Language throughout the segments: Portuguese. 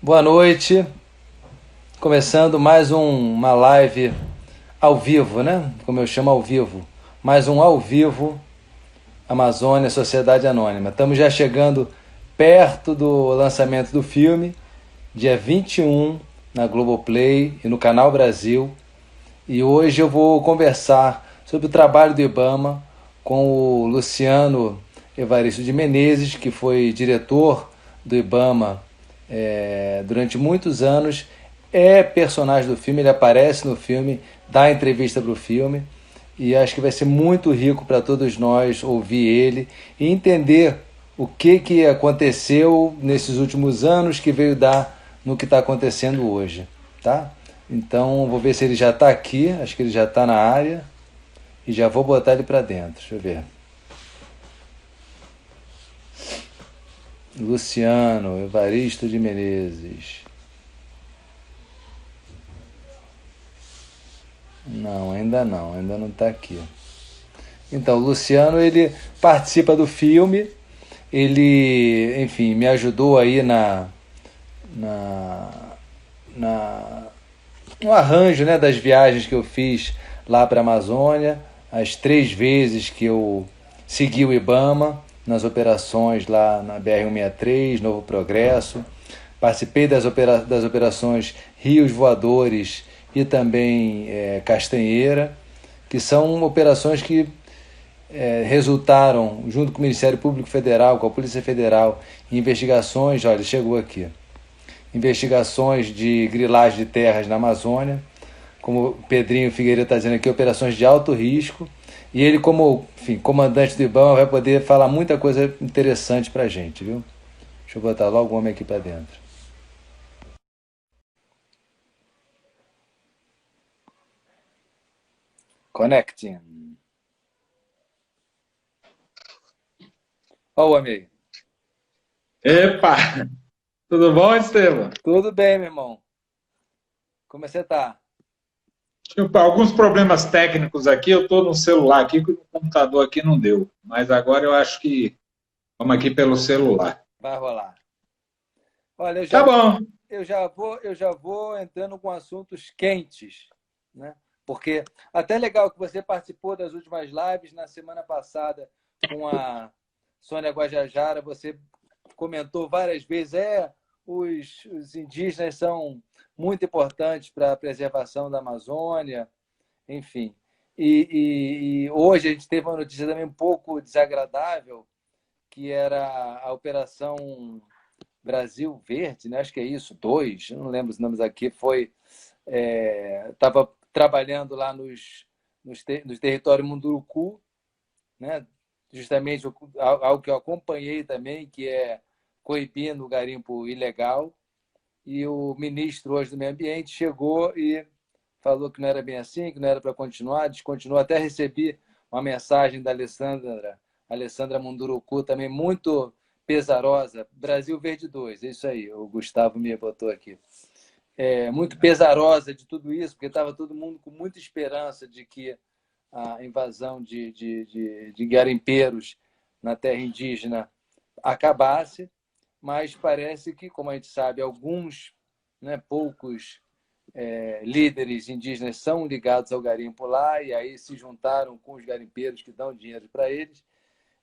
Boa noite, começando mais uma live ao vivo, né? Como eu chamo ao vivo. Mais um ao vivo, Amazônia Sociedade Anônima. Estamos já chegando perto do lançamento do filme, dia 21, na Globoplay e no Canal Brasil. E hoje eu vou conversar sobre o trabalho do IBAMA com o Luciano Evaristo de Menezes, que foi diretor do IBAMA durante muitos anos, é personagem do filme, ele aparece no filme, dá entrevista para o filme, e acho que vai ser muito rico para todos nós ouvir ele e entender o que aconteceu nesses últimos anos que veio dar no que está acontecendo hoje, tá? Então, vou ver se ele já está aqui, acho que ele já está na área, e já vou botar ele para dentro, deixa eu ver. Luciano Evaristo de Menezes. Não, ainda não está aqui. Então, o Luciano, ele participa do filme, ele, enfim, me ajudou aí na, na no arranjo, né, das viagens que eu fiz lá para a Amazônia, as 3 vezes que eu segui o IBAMA nas operações lá na BR-163, Novo Progresso, participei das operações Rios Voadores e também Castanheira, que são operações que resultaram, junto com o Ministério Público Federal, com a Polícia Federal, em investigações, olha, chegou aqui, investigações de grilagem de terras na Amazônia, como o Pedrinho Figueiredo está dizendo aqui, operações de alto risco, e ele, como, enfim, comandante do IBAMA, vai poder falar muita coisa interessante para a gente, viu? Deixa eu botar logo o homem aqui para dentro. Connecting. Olha o homem aí. Epa, tudo bom, Estevam? Tudo bem, meu irmão? Como você tá? Alguns problemas técnicos aqui, eu estou no celular aqui, que o computador aqui não deu. Mas agora eu acho que vamos aqui pelo celular. Vai rolar. Olha, Tá bom. eu já vou entrando com assuntos quentes, né? Porque até legal que você participou das últimas lives na semana passada com a Sônia Guajajara, você comentou várias vezes, os indígenas são muito importantes para a preservação da Amazônia, enfim. E hoje a gente teve uma notícia também um pouco desagradável, que era a Operação Brasil Verde, né? Acho que é isso, dois, eu não lembro os nomes aqui, foi estava trabalhando lá no território Munduruku, né? Justamente algo que eu acompanhei também, que é coibindo o garimpo ilegal, e o ministro hoje do Meio Ambiente chegou e falou que não era bem assim, que não era para continuar, descontinuou. Até recebi uma mensagem da Alessandra Munduruku, também muito pesarosa. Brasil Verde 2, é isso aí, o Gustavo me botou aqui. Muito pesarosa de tudo isso, porque estava todo mundo com muita esperança de que a invasão de garimpeiros na terra indígena acabasse, mas parece que, como a gente sabe, alguns, né, poucos líderes indígenas são ligados ao garimpo lá e aí se juntaram com os garimpeiros que dão dinheiro para eles,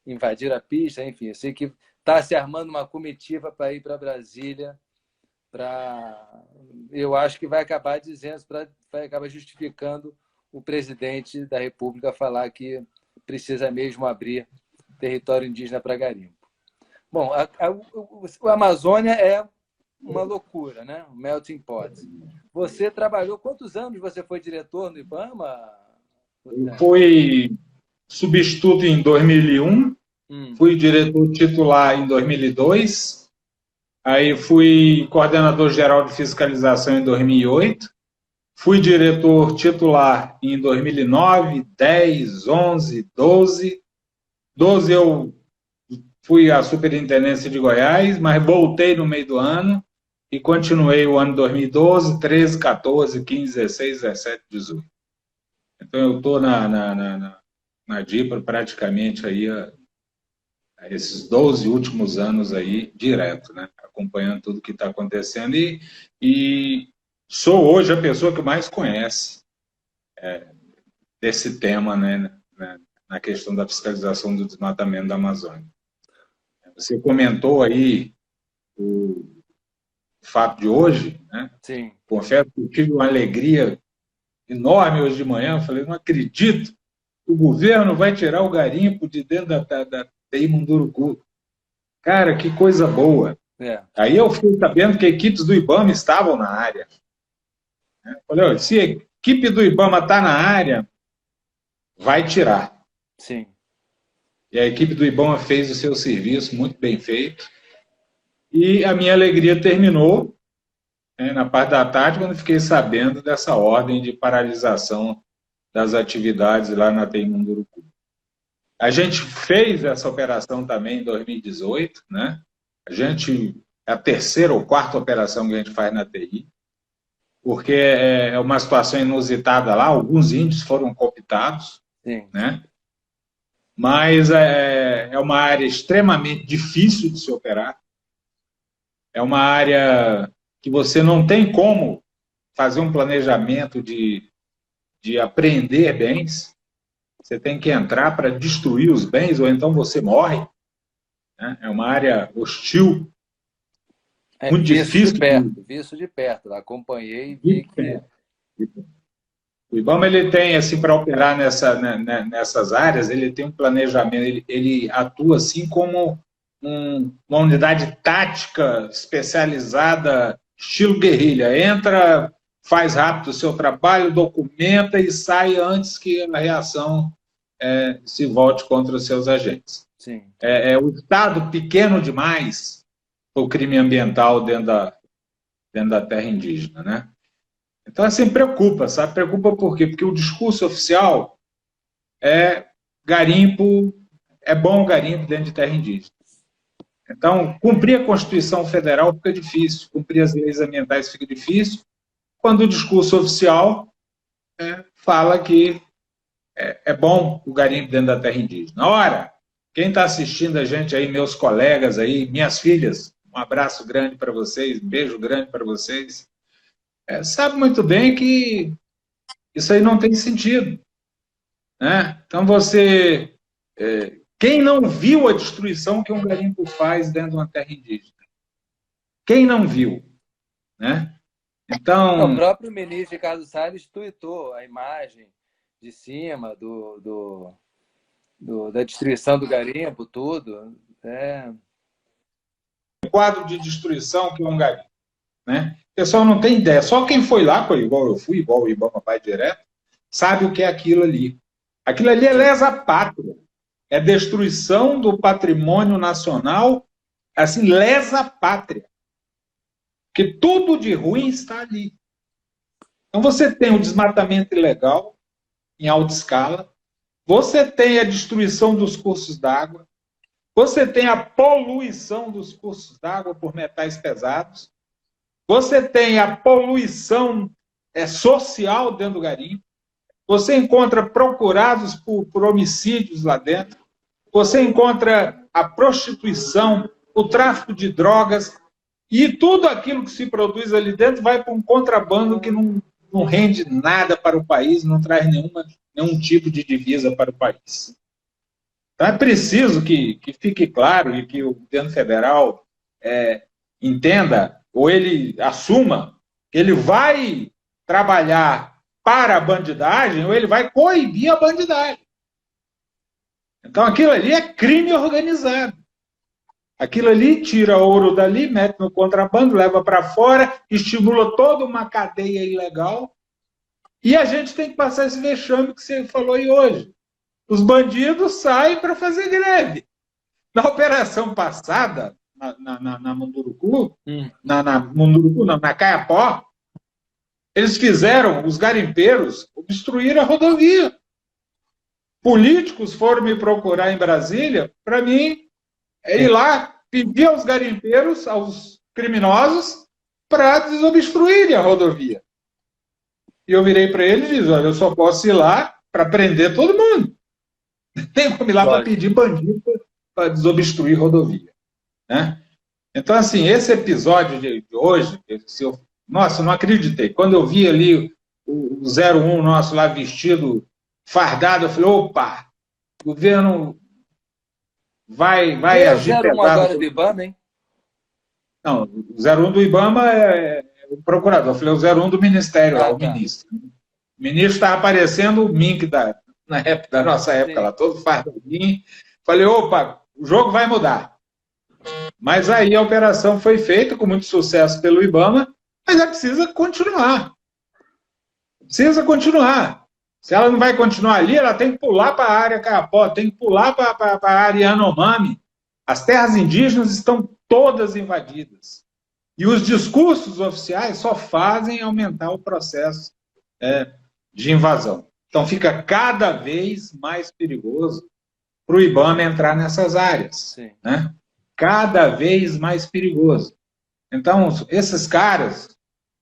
invadiram a pista, enfim, eu sei que está se armando uma comitiva para ir para Brasília, eu acho que vai acabar dizendo, vai acabar justificando o presidente da República falar que precisa mesmo abrir território indígena para garimpo. Bom, a Amazônia é uma loucura, né? Um melting pot. Você trabalhou, quantos anos você foi diretor no IBAMA? Eu fui substituto em 2001, Hum. fui diretor titular em 2002, aí fui coordenador geral de fiscalização em 2008, fui diretor titular em 2009, 10, 11, 12. 12 eu fui à Superintendência de Goiás, mas voltei no meio do ano e continuei o ano 2012, 13, 14, 15, 16, 17, 18. Então eu estou na DIPA praticamente aí a esses 12 últimos anos aí direto, né? acompanhando tudo que está acontecendo e sou hoje a pessoa que mais conhece desse tema, né, na questão da fiscalização do desmatamento da Amazônia. Você comentou aí o fato de hoje, né? Sim. Confesso que eu tive uma alegria enorme hoje de manhã. Eu falei, não acredito, o governo vai tirar o garimpo de dentro da TI Munduruku. Cara, que coisa boa. Aí eu fiquei sabendo que equipes do IBAMA estavam na área. Eu falei, olha, se a equipe do IBAMA está na área, vai tirar. Sim. E a equipe do IBAMA fez o seu serviço muito bem feito. E a minha alegria terminou, né, na parte da tarde, quando fiquei sabendo dessa ordem de paralisação das atividades lá na TI Munduruku. A gente fez essa operação também em 2018, né? É a terceira ou quarta operação que a gente faz na TI, porque é uma situação inusitada lá, alguns índios foram cooptados, sim, né? Mas é uma área extremamente difícil de se operar, é uma área que você não tem como fazer um planejamento de apreender bens, você tem que entrar para destruir os bens, ou então você morre, né? É uma área hostil, muito difícil. Visto de perto, acompanhei e vi que... O IBAMA ele tem, assim, para operar nessas áreas, ele tem um planejamento, ele atua assim como uma unidade tática especializada, estilo guerrilha. Entra, faz rápido o seu trabalho, documenta e sai antes que a reação se volte contra os seus agentes. Sim. O Estado pequeno demais para o crime ambiental dentro da terra indígena, né? Então, assim, preocupa, sabe? Preocupa por quê? Porque o discurso oficial é garimpo, é bom garimpo dentro de terra indígena. Então, cumprir a Constituição Federal fica difícil, cumprir as leis ambientais fica difícil, quando o discurso oficial fala que é bom o garimpo dentro da terra indígena. Ora, quem está assistindo a gente aí, meus colegas aí, minhas filhas, um abraço grande para vocês, um beijo grande para vocês, sabe muito bem que isso aí não tem sentido, né? Então quem não viu a destruição que um garimpo faz dentro de uma terra indígena? Quem não viu, né? Então... O próprio ministro Ricardo Salles tuitou a imagem de cima da destruição do garimpo, tudo. O quadro de destruição que é um garimpo, né? O pessoal não tem ideia. Só quem foi lá, igual eu fui, igual o IBAMA vai direto, sabe o que é aquilo ali. Aquilo ali é lesa pátria. É destruição do patrimônio nacional, assim, lesa pátria. Porque tudo de ruim está ali. Então você tem o desmatamento ilegal, em alta escala, você tem a destruição dos cursos d'água, você tem a poluição dos cursos d'água por metais pesados, você tem a poluição social dentro do garimpo, você encontra procurados por homicídios lá dentro, você encontra a prostituição, o tráfico de drogas, e tudo aquilo que se produz ali dentro vai para um contrabando que não rende nada para o país, não traz nenhum tipo de divisa para o país. Então é preciso que fique claro e que o governo federal entenda, ou ele assuma, que ele vai trabalhar para a bandidagem ou ele vai coibir a bandidagem. Então aquilo ali é crime organizado. Aquilo ali tira ouro dali, mete no contrabando, leva para fora, estimula toda uma cadeia ilegal. E a gente tem que passar esse vexame que você falou aí hoje. Os bandidos saem para fazer greve. Na operação passada, na Munduruku, na Caiapó, eles fizeram, os garimpeiros, obstruir a rodovia. Políticos foram me procurar em Brasília para mim ir lá pedir aos garimpeiros, aos criminosos, para desobstruírem a rodovia. E eu virei para eles e disse, olha, eu só posso ir lá para prender todo mundo. Não tem como ir lá para pedir bandido para desobstruir rodovia. Né? Então, assim, esse episódio de hoje, nossa, eu não acreditei. Quando eu vi ali o 01 nosso lá vestido, fardado, eu falei, opa, o governo vai agir Quem é o 01 pesado. agora do IBAMA, hein? Não, o 01 do IBAMA é o procurador, eu falei o 01 do Ministério, lá, o Tá. ministro. O ministro estava aparecendo o Mink da nossa época, Sim. lá, todo fardadinho. Falei, opa, o jogo vai mudar. Mas aí a operação foi feita com muito sucesso pelo IBAMA, mas ela precisa continuar. Precisa continuar. Se ela não vai continuar ali, ela tem que pular para a área Carapó, tem que pular para a área Yanomami. As terras indígenas estão todas invadidas. E os discursos oficiais só fazem aumentar o processo de invasão. Então fica cada vez mais perigoso para o IBAMA entrar nessas áreas. Né? Cada vez mais perigoso. Então, esses caras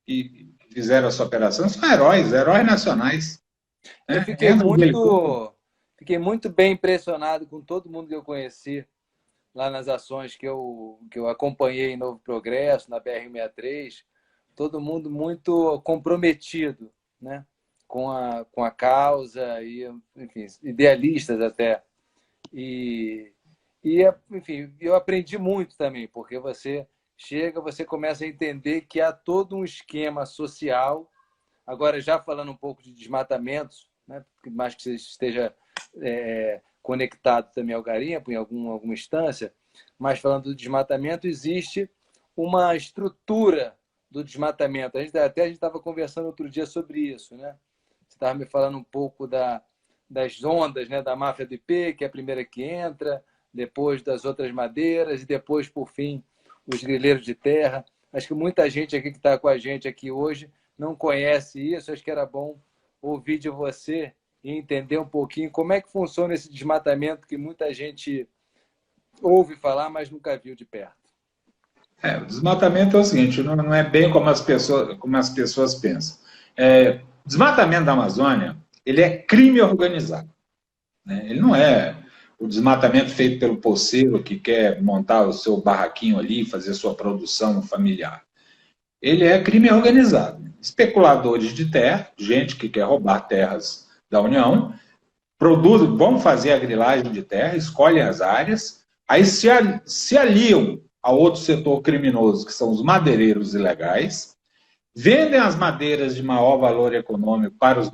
que fizeram essa operação são heróis nacionais. Eu fiquei muito bem impressionado com todo mundo que eu conheci lá nas ações que eu acompanhei em Novo Progresso, na BR-63, todo mundo muito comprometido, né, com a causa, e, enfim, idealistas até. Enfim, eu aprendi muito também, porque você começa a entender que há todo um esquema social. Agora, já falando um pouco de desmatamentos, né, mais que você esteja conectado também ao garimpo, em alguma instância, mas falando do desmatamento, existe uma estrutura do desmatamento. A gente estava conversando outro dia sobre isso, né? Você estava me falando um pouco das ondas, né, da máfia do IP, que é a primeira que entra, depois das outras madeiras, e depois, por fim, os grileiros de terra. Acho que muita gente aqui que está com a gente aqui hoje não conhece isso. Acho que era bom ouvir de você e entender um pouquinho como é que funciona esse desmatamento que muita gente ouve falar, mas nunca viu de perto. O desmatamento é o seguinte, não é bem como as pessoas pensam. O desmatamento da Amazônia, ele é crime organizado. Né? Ele não é o desmatamento feito pelo poceiro que quer montar o seu barraquinho ali e fazer sua produção familiar. Ele é crime organizado. Especuladores de terra, gente que quer roubar terras da União, vão fazer a grilagem de terra, escolhem as áreas, aí se aliam a outro setor criminoso, que são os madeireiros ilegais, vendem as madeiras de maior valor econômico para os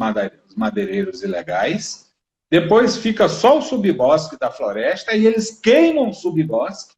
madeireiros ilegais, depois fica só o subbosque da floresta e eles queimam o subbosque,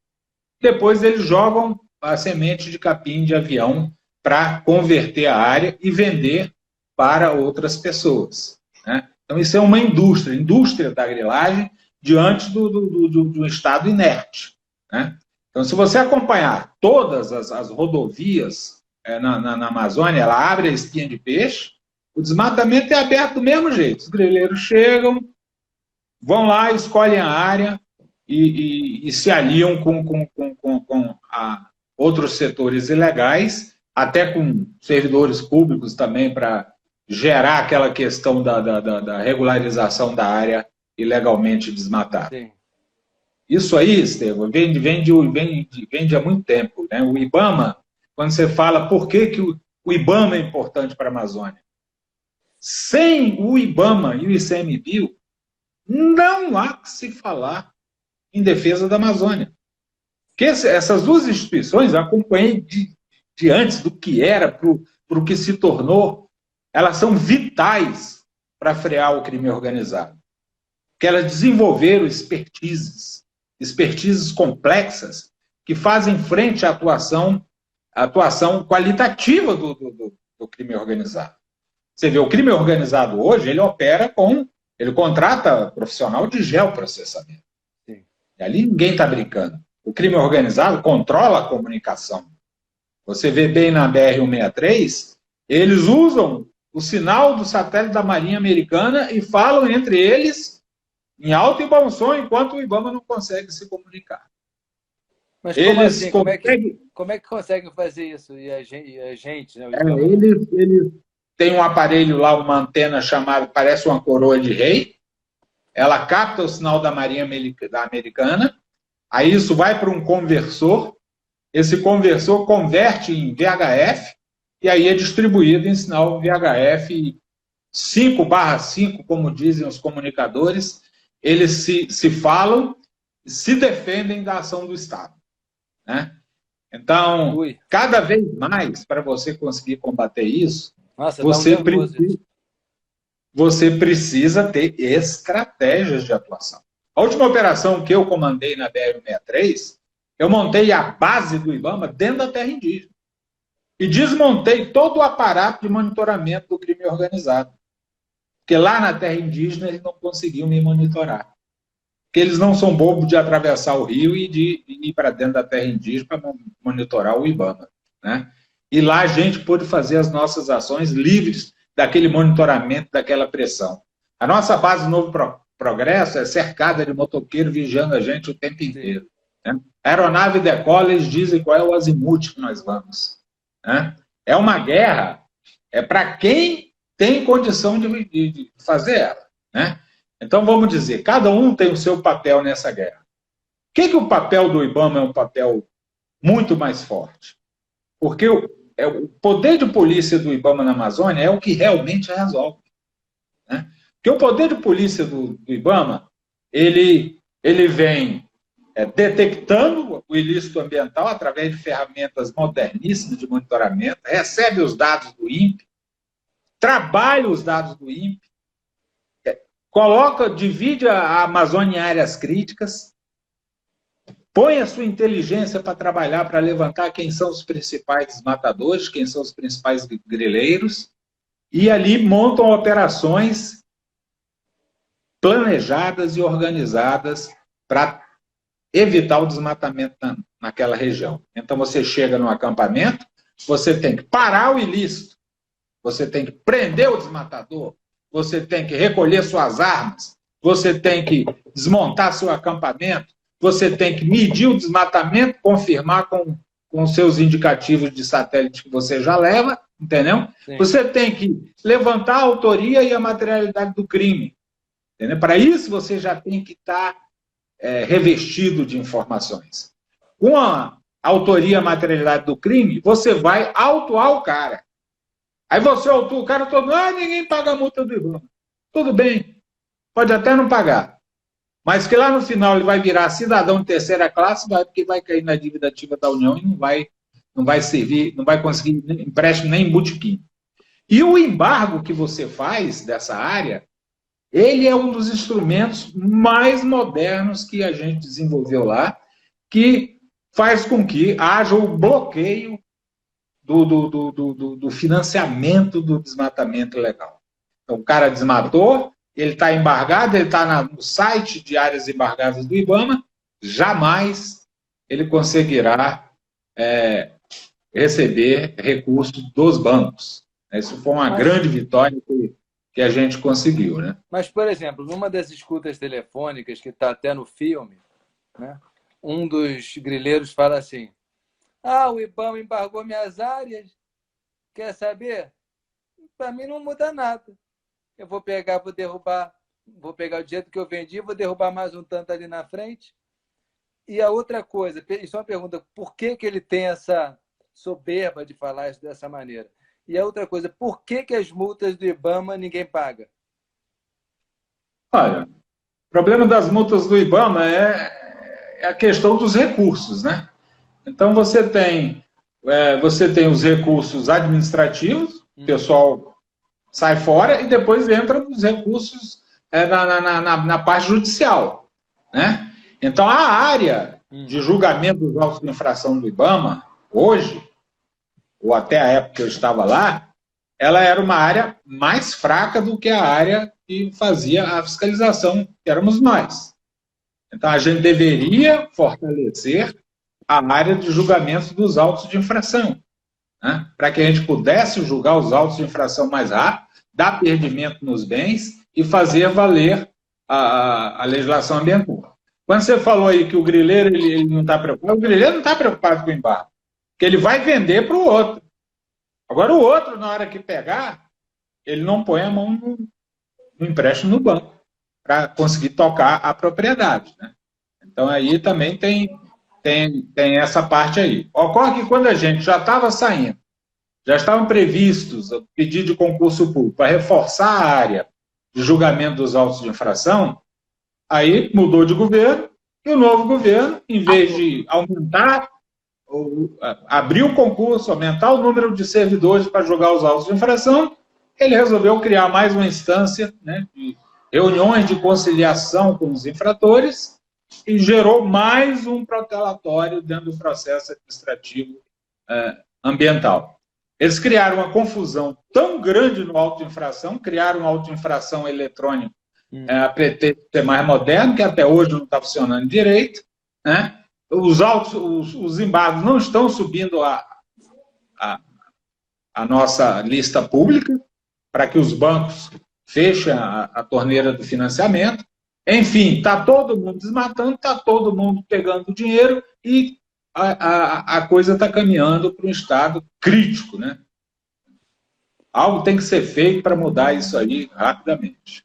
depois eles jogam a semente de capim de avião para converter a área e vender para outras pessoas. Né? Então isso é uma indústria da grilagem diante do estado inerte. Né? Então se você acompanhar todas as rodovias na Amazônia, ela abre a espinha de peixe, o desmatamento é aberto do mesmo jeito. Os grileiros chegam, vão lá, escolhem a área e se aliam com outros setores ilegais, até com servidores públicos também, para gerar aquela questão da regularização da área ilegalmente desmatada. Sim. Isso aí, Estevam, vende há muito tempo. Né? O IBAMA, quando você fala por que o IBAMA é importante para a Amazônia, sem o IBAMA e o ICMBio, não há que se falar em defesa da Amazônia. Porque essas duas instituições, eu acompanhei de antes do que era para o que se tornou, elas são vitais para frear o crime organizado. Porque elas desenvolveram expertises complexas que fazem frente à atuação qualitativa do crime organizado. Você vê, o crime organizado hoje, ele contrata profissional de geoprocessamento. Sim. E ali ninguém está brincando. O crime organizado controla a comunicação. Você vê bem na BR-163, eles usam o sinal do satélite da Marinha Americana e falam entre eles em alto e bom som, enquanto o IBAMA não consegue se comunicar. Mas como assim? Como é que conseguem fazer isso? E a gente, né? Eles têm um aparelho lá, uma antena chamada, parece uma coroa de rei, ela capta o sinal da Marinha Americana, aí isso vai para um conversor, esse conversor converte em VHF e aí é distribuído em sinal VHF 5/5, como dizem os comunicadores. Eles se falam, se defendem da ação do Estado, né? Então, cada vez mais, para você conseguir combater isso, nossa, você precisa ter estratégias de atuação. A última operação que eu comandei na BR-163, eu montei a base do IBAMA dentro da terra indígena e desmontei todo o aparato de monitoramento do crime organizado. Porque lá na terra indígena eles não conseguiam me monitorar. Porque eles não são bobos de atravessar o rio e de ir para dentro da terra indígena para monitorar o IBAMA, né? E lá a gente pôde fazer as nossas ações livres daquele monitoramento, daquela pressão. A nossa base Novo Progresso é cercada de motoqueiros vigiando a gente o tempo inteiro, né? A aeronave decola, eles dizem qual é o azimuth que nós vamos, né? É uma guerra, é para quem tem condição de fazer ela, né? Então, vamos dizer, cada um tem o seu papel nessa guerra. Por que o papel do IBAMA é um papel muito mais forte? Porque o poder de polícia do IBAMA na Amazônia é o que realmente resolve, né? Porque o poder de polícia do IBAMA, ele vem detectando o ilícito ambiental através de ferramentas moderníssimas de monitoramento, recebe os dados do INPE, trabalha os dados do INPE, divide a Amazônia em áreas críticas, põe a sua inteligência para trabalhar, para levantar quem são os principais desmatadores, quem são os principais grileiros, e ali montam operações planejadas e organizadas para evitar o desmatamento naquela região. Então, você chega no acampamento, você tem que parar o ilícito, você tem que prender o desmatador, você tem que recolher suas armas, você tem que desmontar seu acampamento, você tem que medir o desmatamento, confirmar com seus indicativos de satélite que você já leva, entendeu? Sim. Você tem que levantar a autoria e a materialidade do crime, entendeu? Para isso, você já tem que estar revestido de informações. Com a autoria e a materialidade do crime, você vai autuar o cara. Aí você autua o cara todo, ninguém paga a multa do IBAMA. Tudo bem, pode até não pagar. Mas que lá no final ele vai virar cidadão de terceira classe, porque vai cair na dívida ativa da União e não vai servir, não vai conseguir empréstimo nem botequim. E o embargo que você faz dessa área, ele é um dos instrumentos mais modernos que a gente desenvolveu lá, que faz com que haja o bloqueio do financiamento do desmatamento ilegal. Então, o cara desmatou, ele está embargado, ele está no site de áreas embargadas do IBAMA, jamais ele conseguirá receber recursos dos bancos. Isso foi uma grande vitória que a gente conseguiu, né? Mas, por exemplo, numa das escutas telefônicas, que está até no filme, né, um dos grileiros fala assim: o IBAMA embargou minhas áreas, quer saber? Para mim não muda nada. Eu vou pegar, vou derrubar, vou pegar o dinheiro que eu vendi, vou derrubar mais um tanto ali na frente. E a outra coisa, isso é uma pergunta, por que ele tem essa soberba de falar isso dessa maneira? E a outra coisa, por que as multas do IBAMA ninguém paga? Olha, o problema das multas do IBAMA é a questão dos recursos, né? Então, você tem os recursos administrativos, o pessoal sai fora, e depois entra os recursos na parte judicial, né? Então, a área de julgamento dos autos de infração do IBAMA, hoje, ou até a época que eu estava lá, ela era uma área mais fraca do que a área que fazia a fiscalização, que éramos nós. Então, a gente deveria fortalecer a área de julgamento dos autos de infração, né? Para que a gente pudesse julgar os autos de infração mais rápido, dar perdimento nos bens e fazer valer a legislação ambiental. Quando você falou aí que o grileiro ele não está preocupado, o grileiro não está preocupado com o embargo, porque ele vai vender para o outro. Agora, o outro, na hora que pegar, ele não põe a mão no empréstimo no banco para conseguir tocar a propriedade, né? Então, aí também tem tem essa parte aí. Ocorre que quando a gente já estava saindo, já estavam previstos o pedido de concurso público para reforçar a área de julgamento dos autos de infração, aí mudou de governo, e o novo governo, em vez de aumentar, abrir o concurso, aumentar o número de servidores para julgar os autos de infração, ele resolveu criar mais uma instância, né, de reuniões de conciliação com os infratores e gerou mais um protelatório dentro do processo administrativo ambiental. Eles criaram uma confusão tão grande no auto de infração, criaram um auto de infração eletrônico a pretexto de ser mais moderno, que até hoje não está funcionando direito, né? Os embargos não estão subindo a nossa lista pública para que os bancos fechem a torneira do financiamento. Enfim, está todo mundo desmatando, está todo mundo pegando dinheiro e a coisa está caminhando para um estado crítico, né? Algo tem que ser feito para mudar isso aí rapidamente.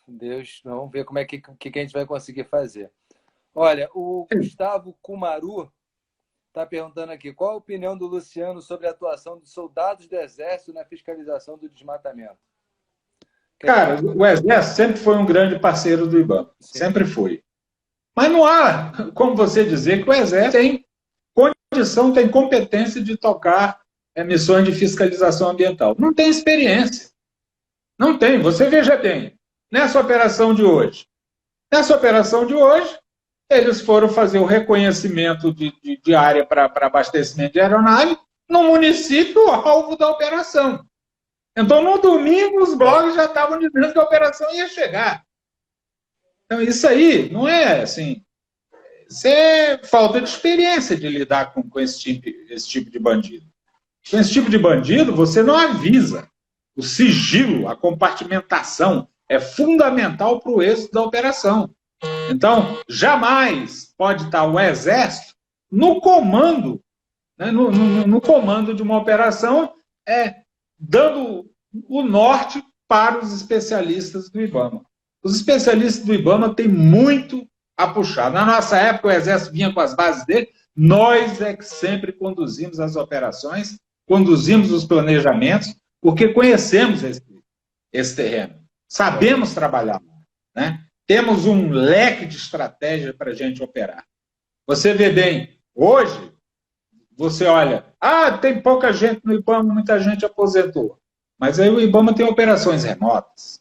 Deus, vamos ver como é que a gente vai conseguir fazer. Olha, o Gustavo Kumaru está perguntando aqui, qual a opinião do Luciano sobre a atuação dos soldados do Exército na fiscalização do desmatamento? Cara, o Exército sempre foi um grande parceiro do IBAMA, sempre foi. Mas não há como você dizer que o Exército tem condição, tem competência de tocar missões de fiscalização ambiental. Não tem experiência. Não tem. Você veja bem, nessa operação de hoje, eles foram fazer o reconhecimento de área para abastecimento de aeronave no município alvo da operação. Então, no domingo, os blogs já estavam dizendo que a operação ia chegar. Então, isso aí não é assim. Isso é falta de experiência de lidar com esse tipo de bandido. Com esse tipo de bandido, você não avisa. O sigilo, a compartimentação é fundamental para o êxito da operação. Então, jamais pode estar o Exército no comando, né, no comando de uma operação, dando o norte para os especialistas do IBAMA. Os especialistas do IBAMA têm muito a puxar. Na nossa época, o Exército vinha com as bases dele, nós é que sempre conduzimos as operações, conduzimos os planejamentos, porque conhecemos esse terreno, sabemos trabalhar, né? Temos um leque de estratégia para a gente operar. Você vê bem, hoje, você olha, tem pouca gente no IBAMA, muita gente aposentou. Mas aí o IBAMA tem operações remotas.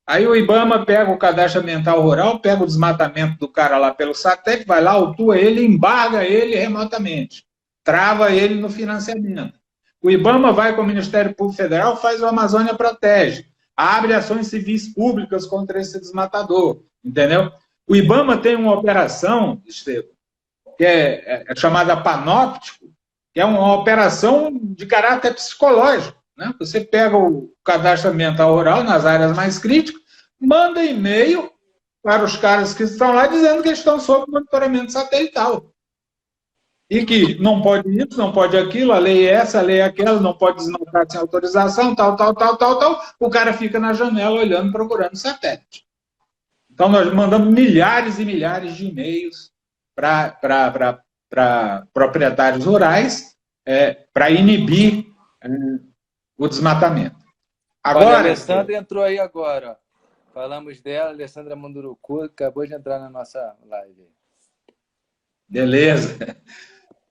Aí o IBAMA pega o cadastro ambiental rural, pega o desmatamento do cara lá pelo satélite, vai lá, autua ele, embarga ele remotamente, trava ele no financiamento. O IBAMA vai com o Ministério Público Federal, faz o Amazônia Protege, abre ações civis públicas contra esse desmatador, entendeu? O IBAMA tem uma operação, Estevam, que é chamada Panóptico, que é uma operação de caráter psicológico, né? Você pega o cadastro ambiental rural nas áreas mais críticas, manda e-mail para os caras que estão lá dizendo que estão sob monitoramento satelital. E que não pode isso, não pode aquilo, a lei é essa, a lei é aquela, não pode desmatar sem autorização, tal. O cara fica na janela olhando, procurando satélite. Então, nós mandamos milhares e milhares de e-mails para proprietários rurais para inibir o desmatamento. Agora, a Alessandra entrou aí agora. Falamos dela, a Alessandra Munduruku, acabou de entrar na nossa live. Beleza.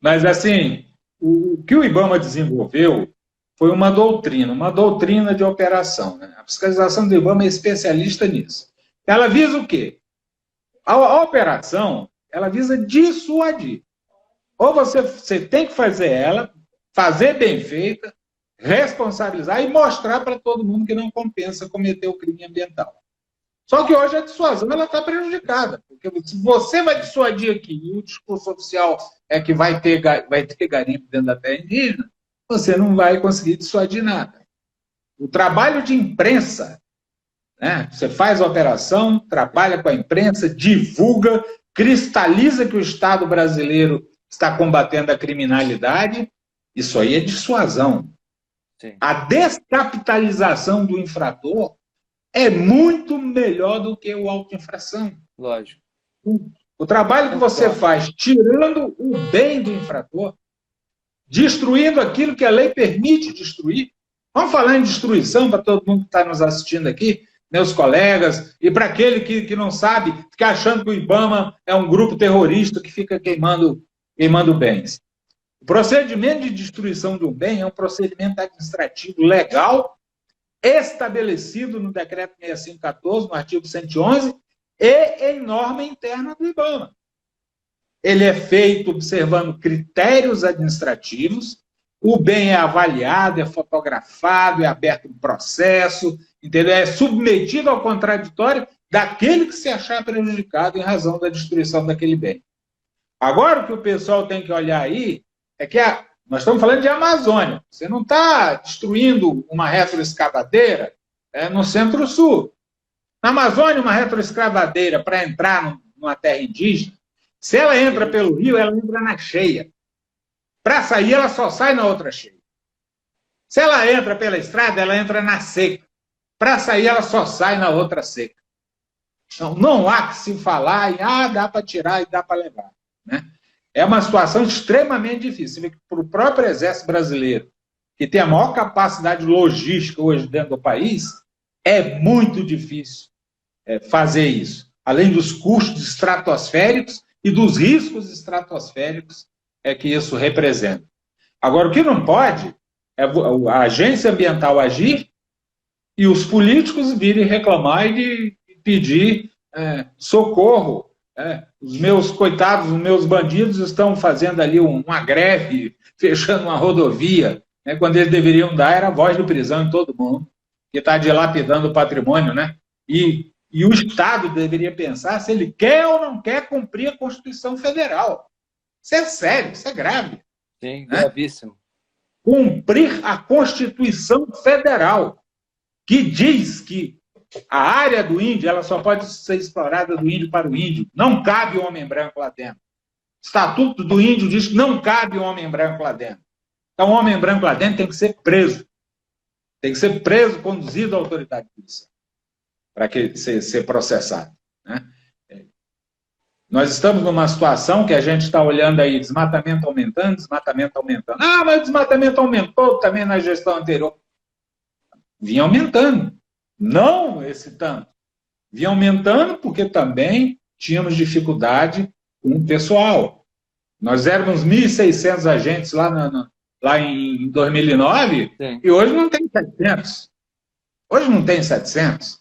Mas, assim, o que o IBAMA desenvolveu foi uma doutrina de operação, né? A fiscalização do IBAMA é especialista nisso. Ela visa o quê? A operação, ela visa dissuadir. Ou você tem que fazer bem feita, responsabilizar e mostrar para todo mundo que não compensa cometer o crime ambiental. Só que hoje a dissuasão está prejudicada, porque se você vai dissuadir aqui e o discurso oficial é que vai ter garimpo dentro da terra indígena, você não vai conseguir dissuadir nada. O trabalho de imprensa, né? Você faz a operação, trabalha com a imprensa, divulga, cristaliza que o Estado brasileiro está combatendo a criminalidade, isso aí é dissuasão. Sim. A descapitalização do infrator é muito melhor do que o auto-infração. Lógico. O trabalho que você faz tirando o bem do infrator, destruindo aquilo que a lei permite destruir. Vamos falar em destruição para todo mundo que está nos assistindo aqui, meus colegas, e para aquele que não sabe, fica achando que o IBAMA é um grupo terrorista que fica queimando bens. O procedimento de destruição de um bem é um procedimento administrativo legal, estabelecido no Decreto 6514, no artigo 111, e em norma interna do IBAMA. Ele é feito observando critérios administrativos, o bem é avaliado, é fotografado, é aberto um processo, entendeu? É submetido ao contraditório daquele que se achar prejudicado em razão da destruição daquele bem. Agora, o que o pessoal tem que olhar aí é que nós estamos falando de Amazônia. Você não está destruindo uma retroescavadeira no Centro-Sul. Na Amazônia, uma retroescavadeira para entrar numa terra indígena, se ela entra pelo rio, ela entra na cheia. Para sair, ela só sai na outra cheia. Se ela entra pela estrada, ela entra na seca. Para sair, ela só sai na outra seca. Então, não há que se falar em dá para tirar e dá para levar. Né? É uma situação extremamente difícil. Você vê que para o próprio Exército Brasileiro, que tem a maior capacidade logística hoje dentro do país, é muito difícil fazer isso. Além dos custos estratosféricos e dos riscos estratosféricos que isso representa. Agora, o que não pode é a agência ambiental agir e os políticos virem reclamar e pedir socorro. Os meus coitados, os meus bandidos estão fazendo ali uma greve, fechando uma rodovia, quando eles deveriam dar era a voz de prisão em todo mundo, que está dilapidando o patrimônio, né? E o Estado deveria pensar se ele quer ou não quer cumprir a Constituição Federal. Isso é sério, isso é grave. Sim, gravíssimo. Cumprir a Constituição Federal, que diz que a área do índio ela só pode ser explorada do índio para o índio. Não cabe o homem branco lá dentro. O Estatuto do Índio diz que não cabe o homem branco lá dentro. Então, o homem branco lá dentro tem que ser preso. Tem que ser preso, conduzido à autoridade policial, para que ser processado. Né? Nós estamos numa situação que a gente está olhando aí, desmatamento aumentando, desmatamento aumentando. Mas o desmatamento aumentou também na gestão anterior. Vinha aumentando. Não esse tanto. Vinha aumentando porque também tínhamos dificuldade com o pessoal. Nós éramos 1.600 agentes lá em 2009. Sim. E hoje não tem 700. Hoje não tem 700.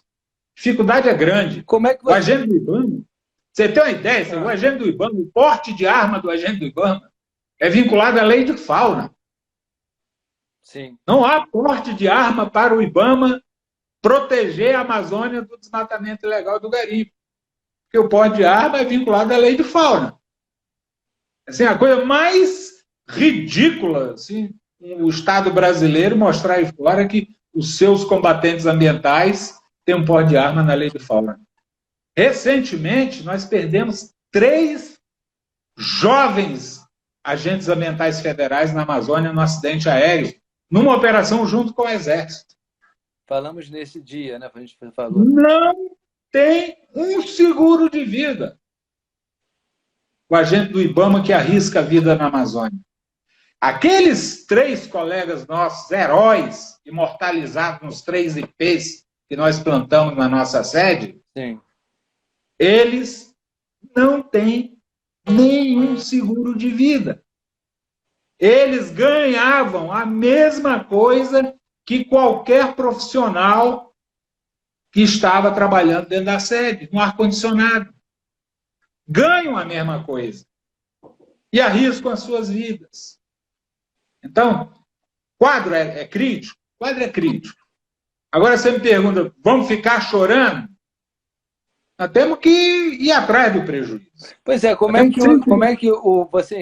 Dificuldade é grande. Como é que você... O agente do IBAMA, você tem uma ideia, o agente do IBAMA, o porte de arma do agente do IBAMA é vinculado à lei de fauna. Sim. Não há porte de arma para o IBAMA proteger a Amazônia do desmatamento ilegal do garimpo. Porque o porte de arma é vinculado à lei de fauna. Assim, a coisa mais ridícula, assim, o Estado brasileiro mostrar aí fora que os seus combatentes ambientais têm um porte de arma na lei de fauna. Recentemente, nós perdemos 3 jovens agentes ambientais federais na Amazônia no acidente aéreo, numa operação junto com o Exército. Falamos nesse dia, né? A gente falou. Não tem um seguro de vida. O agente do IBAMA que arrisca a vida na Amazônia. Aqueles 3 colegas nossos, heróis, imortalizados nos 3 IPs que nós plantamos na nossa sede, sim, eles não têm nenhum seguro de vida. Eles ganhavam a mesma coisa que qualquer profissional que estava trabalhando dentro da sede, no ar-condicionado. Ganham a mesma coisa. E arriscam as suas vidas. Então, quadro é crítico? Quadro é crítico. Agora você me pergunta, vamos ficar chorando? Nós temos que ir atrás do prejuízo. Pois é, como é que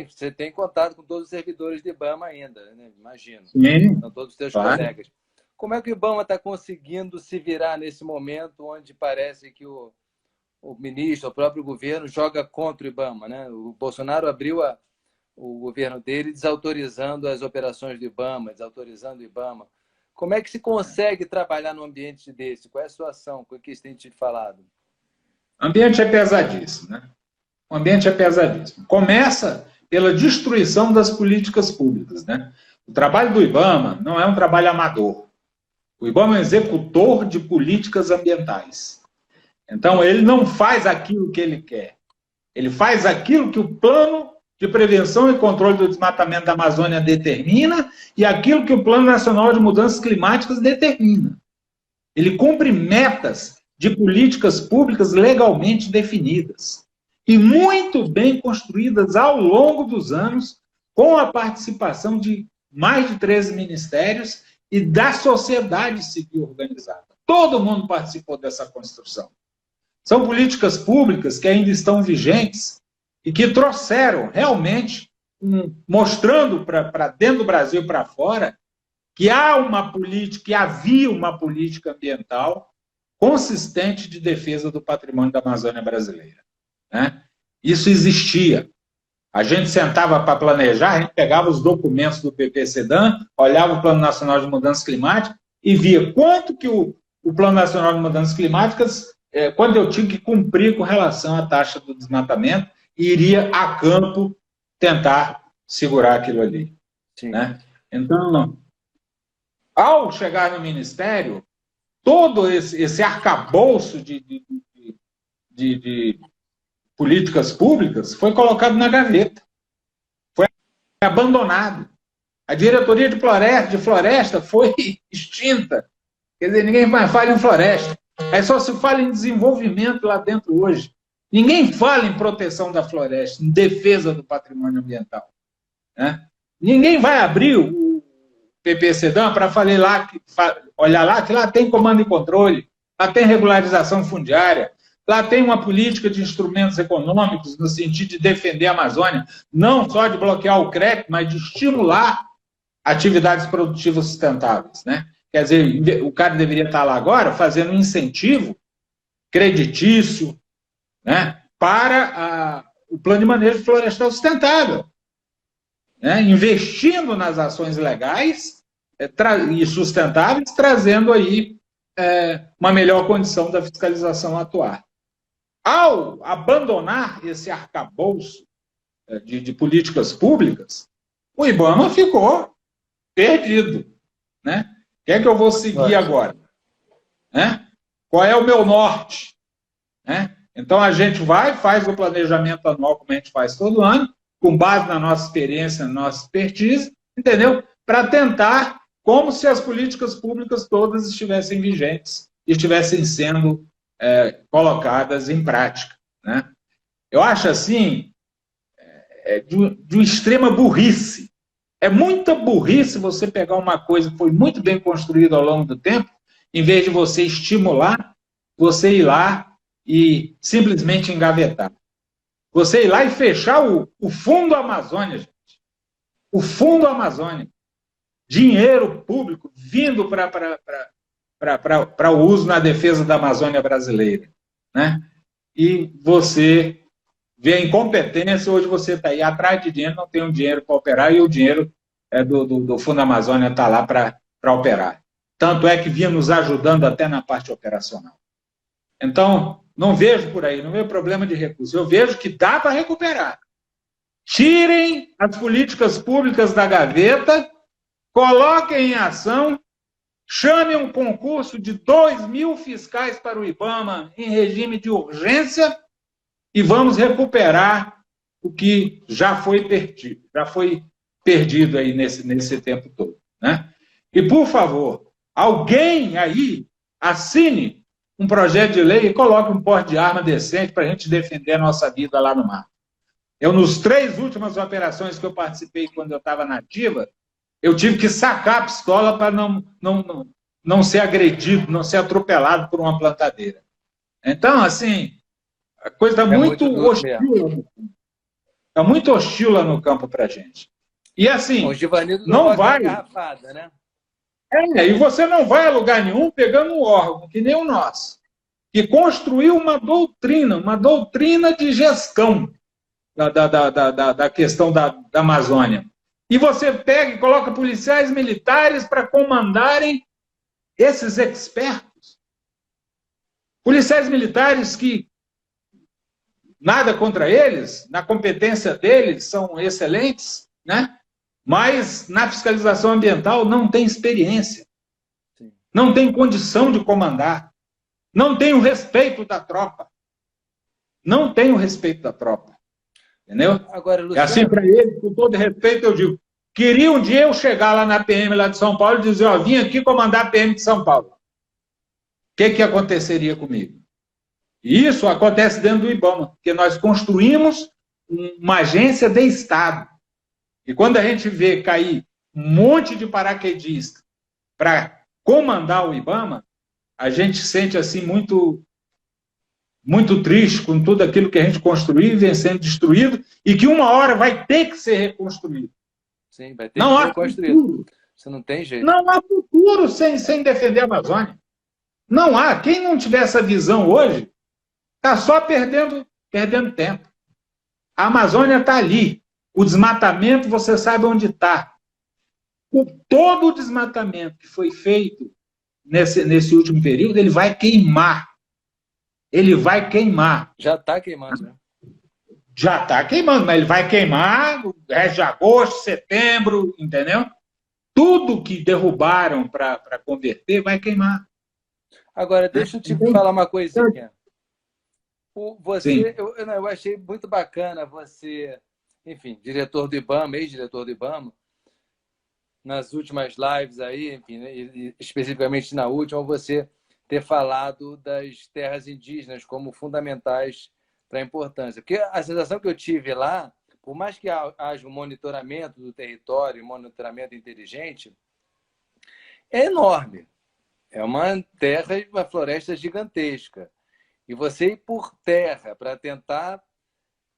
você tem contato com todos os servidores do IBAMA ainda, né? Imagino. Sim, com todos os seus colegas. Como é que o IBAMA está conseguindo se virar nesse momento onde parece que o ministro, o próprio governo, joga contra o IBAMA, né? O Bolsonaro abriu o governo dele desautorizando as operações do IBAMA, desautorizando o IBAMA. Como é que se consegue trabalhar num ambiente desse? Qual é a sua ação? O que você tem te falado? O ambiente é pesadíssimo, né? O ambiente é pesadíssimo. Começa pela destruição das políticas públicas, né? O trabalho do IBAMA não é um trabalho amador. O IBAMA é um executor de políticas ambientais. Então, ele não faz aquilo que ele quer. Ele faz aquilo que o Plano de Prevenção e Controle do Desmatamento da Amazônia determina e aquilo que o Plano Nacional de Mudanças Climáticas determina. Ele cumpre metas de políticas públicas legalmente definidas e muito bem construídas ao longo dos anos, com a participação de mais de 13 ministérios e da sociedade civil organizada. Todo mundo participou dessa construção. São políticas públicas que ainda estão vigentes e que trouxeram realmente, mostrando para dentro do Brasil e para fora, que há uma política, que havia uma política ambiental consistente de defesa do patrimônio da Amazônia brasileira, né? Isso existia. A gente sentava para planejar, a gente pegava os documentos do PPCDAM, olhava o Plano Nacional de Mudanças Climáticas e via quanto que o Plano Nacional de Mudanças Climáticas, quando eu tinha que cumprir com relação à taxa do desmatamento, e iria a campo tentar segurar aquilo ali. Né? Então, ao chegar no Ministério, todo esse arcabouço de políticas públicas foi colocado na gaveta, foi abandonado. A diretoria de floresta foi extinta. Quer dizer, ninguém mais fala em floresta. Aí só se fala em desenvolvimento lá dentro hoje. Ninguém fala em proteção da floresta, em defesa do patrimônio ambiental. Né? Ninguém vai abrir o PPCDAM para olhar lá, que lá tem comando e controle, lá tem regularização fundiária, lá tem uma política de instrumentos econômicos no sentido de defender a Amazônia, não só de bloquear o crédito, mas de estimular atividades produtivas sustentáveis. Né? Quer dizer, o cara deveria estar lá agora fazendo um incentivo creditício, né, para o plano de manejo florestal sustentável, né, investindo nas ações legais e sustentáveis, trazendo aí uma melhor condição da fiscalização atuar. Ao abandonar esse arcabouço de políticas públicas, o IBAMA ficou perdido. Né? O que é que eu vou seguir agora? Né? Qual é o meu norte? Né? Então, a gente faz o planejamento anual, como a gente faz todo ano, com base na nossa experiência, na nossa expertise, entendeu? Para tentar, como se as políticas públicas todas estivessem vigentes, estivessem sendo colocadas em prática. Né? Eu acho, assim, de extrema burrice. É muita burrice você pegar uma coisa que foi muito bem construída ao longo do tempo, em vez de você estimular, você ir lá e simplesmente engavetar. Você ir lá e fechar o Fundo Amazônia, gente. O Fundo Amazônia. Dinheiro público vindo para o uso na defesa da Amazônia brasileira. Né? E você vê a incompetência, hoje você está aí atrás de dinheiro, não tem um dinheiro para operar, e o dinheiro do Fundo Amazônia está lá para operar. Tanto é que vinha nos ajudando até na parte operacional. Então, não vejo por aí, não vejo problema de recursos. Eu vejo que dá para recuperar. Tirem as políticas públicas da gaveta, coloquem em ação, chamem um concurso de 2.000 fiscais para o IBAMA em regime de urgência e vamos recuperar o que já foi perdido aí nesse tempo todo. Né? E, por favor, alguém aí assine um projeto de lei e coloque um porte de arma decente para a gente defender a nossa vida lá no mar. Nos 3 últimas operações que eu participei quando eu estava na ativa, eu tive que sacar a pistola para não ser agredido, não ser atropelado por uma plantadeira. Então, assim, a coisa está muito hostil. Está muito hostil lá no campo para a gente. E assim, não vai... Né? E você não vai a lugar nenhum pegando um órgão, que nem o nosso, que construiu uma doutrina de gestão da questão da Amazônia. E você pega e coloca policiais militares para comandarem esses expertos. Policiais militares que nada contra eles, na competência deles, são excelentes, né? Mas na fiscalização ambiental não tem experiência, não tem condição de comandar, não tem o respeito da tropa. Não tem o respeito da tropa. Entendeu? Agora, Luciano... É assim para eles, com todo respeito, eu digo, queria um dia eu chegar lá na PM lá de São Paulo e dizer, ó, vim aqui comandar a PM de São Paulo. O que aconteceria comigo? E isso acontece dentro do IBAMA, porque nós construímos uma agência de Estado. E quando a gente vê cair um monte de paraquedistas para comandar o IBAMA, a gente sente assim muito triste com tudo aquilo que a gente construiu e vem sendo destruído e que uma hora vai ter que ser reconstruído. Sim, vai ter que ser reconstruído. Você não tem jeito. Não há futuro sem defender a Amazônia. Não há. Quem não tiver essa visão hoje está só perdendo tempo. A Amazônia está ali. O desmatamento, você sabe onde está. Todo o desmatamento que foi feito nesse último período, ele vai queimar. Ele vai queimar. Já está queimando, né? Já está queimando, mas ele vai queimar no resto de agosto, setembro, entendeu? Tudo que derrubaram para converter vai queimar. Agora, deixa eu te falar uma coisinha. Eu achei muito bacana você, enfim, diretor do IBAMA, ex-diretor do IBAMA, nas últimas lives aí, enfim, né, especificamente na última, você ter falado das terras indígenas como fundamentais para a importância. Porque a sensação que eu tive lá, por mais que haja um monitoramento do território, um monitoramento inteligente, é enorme. É uma terra, uma floresta gigantesca. E você ir por terra para tentar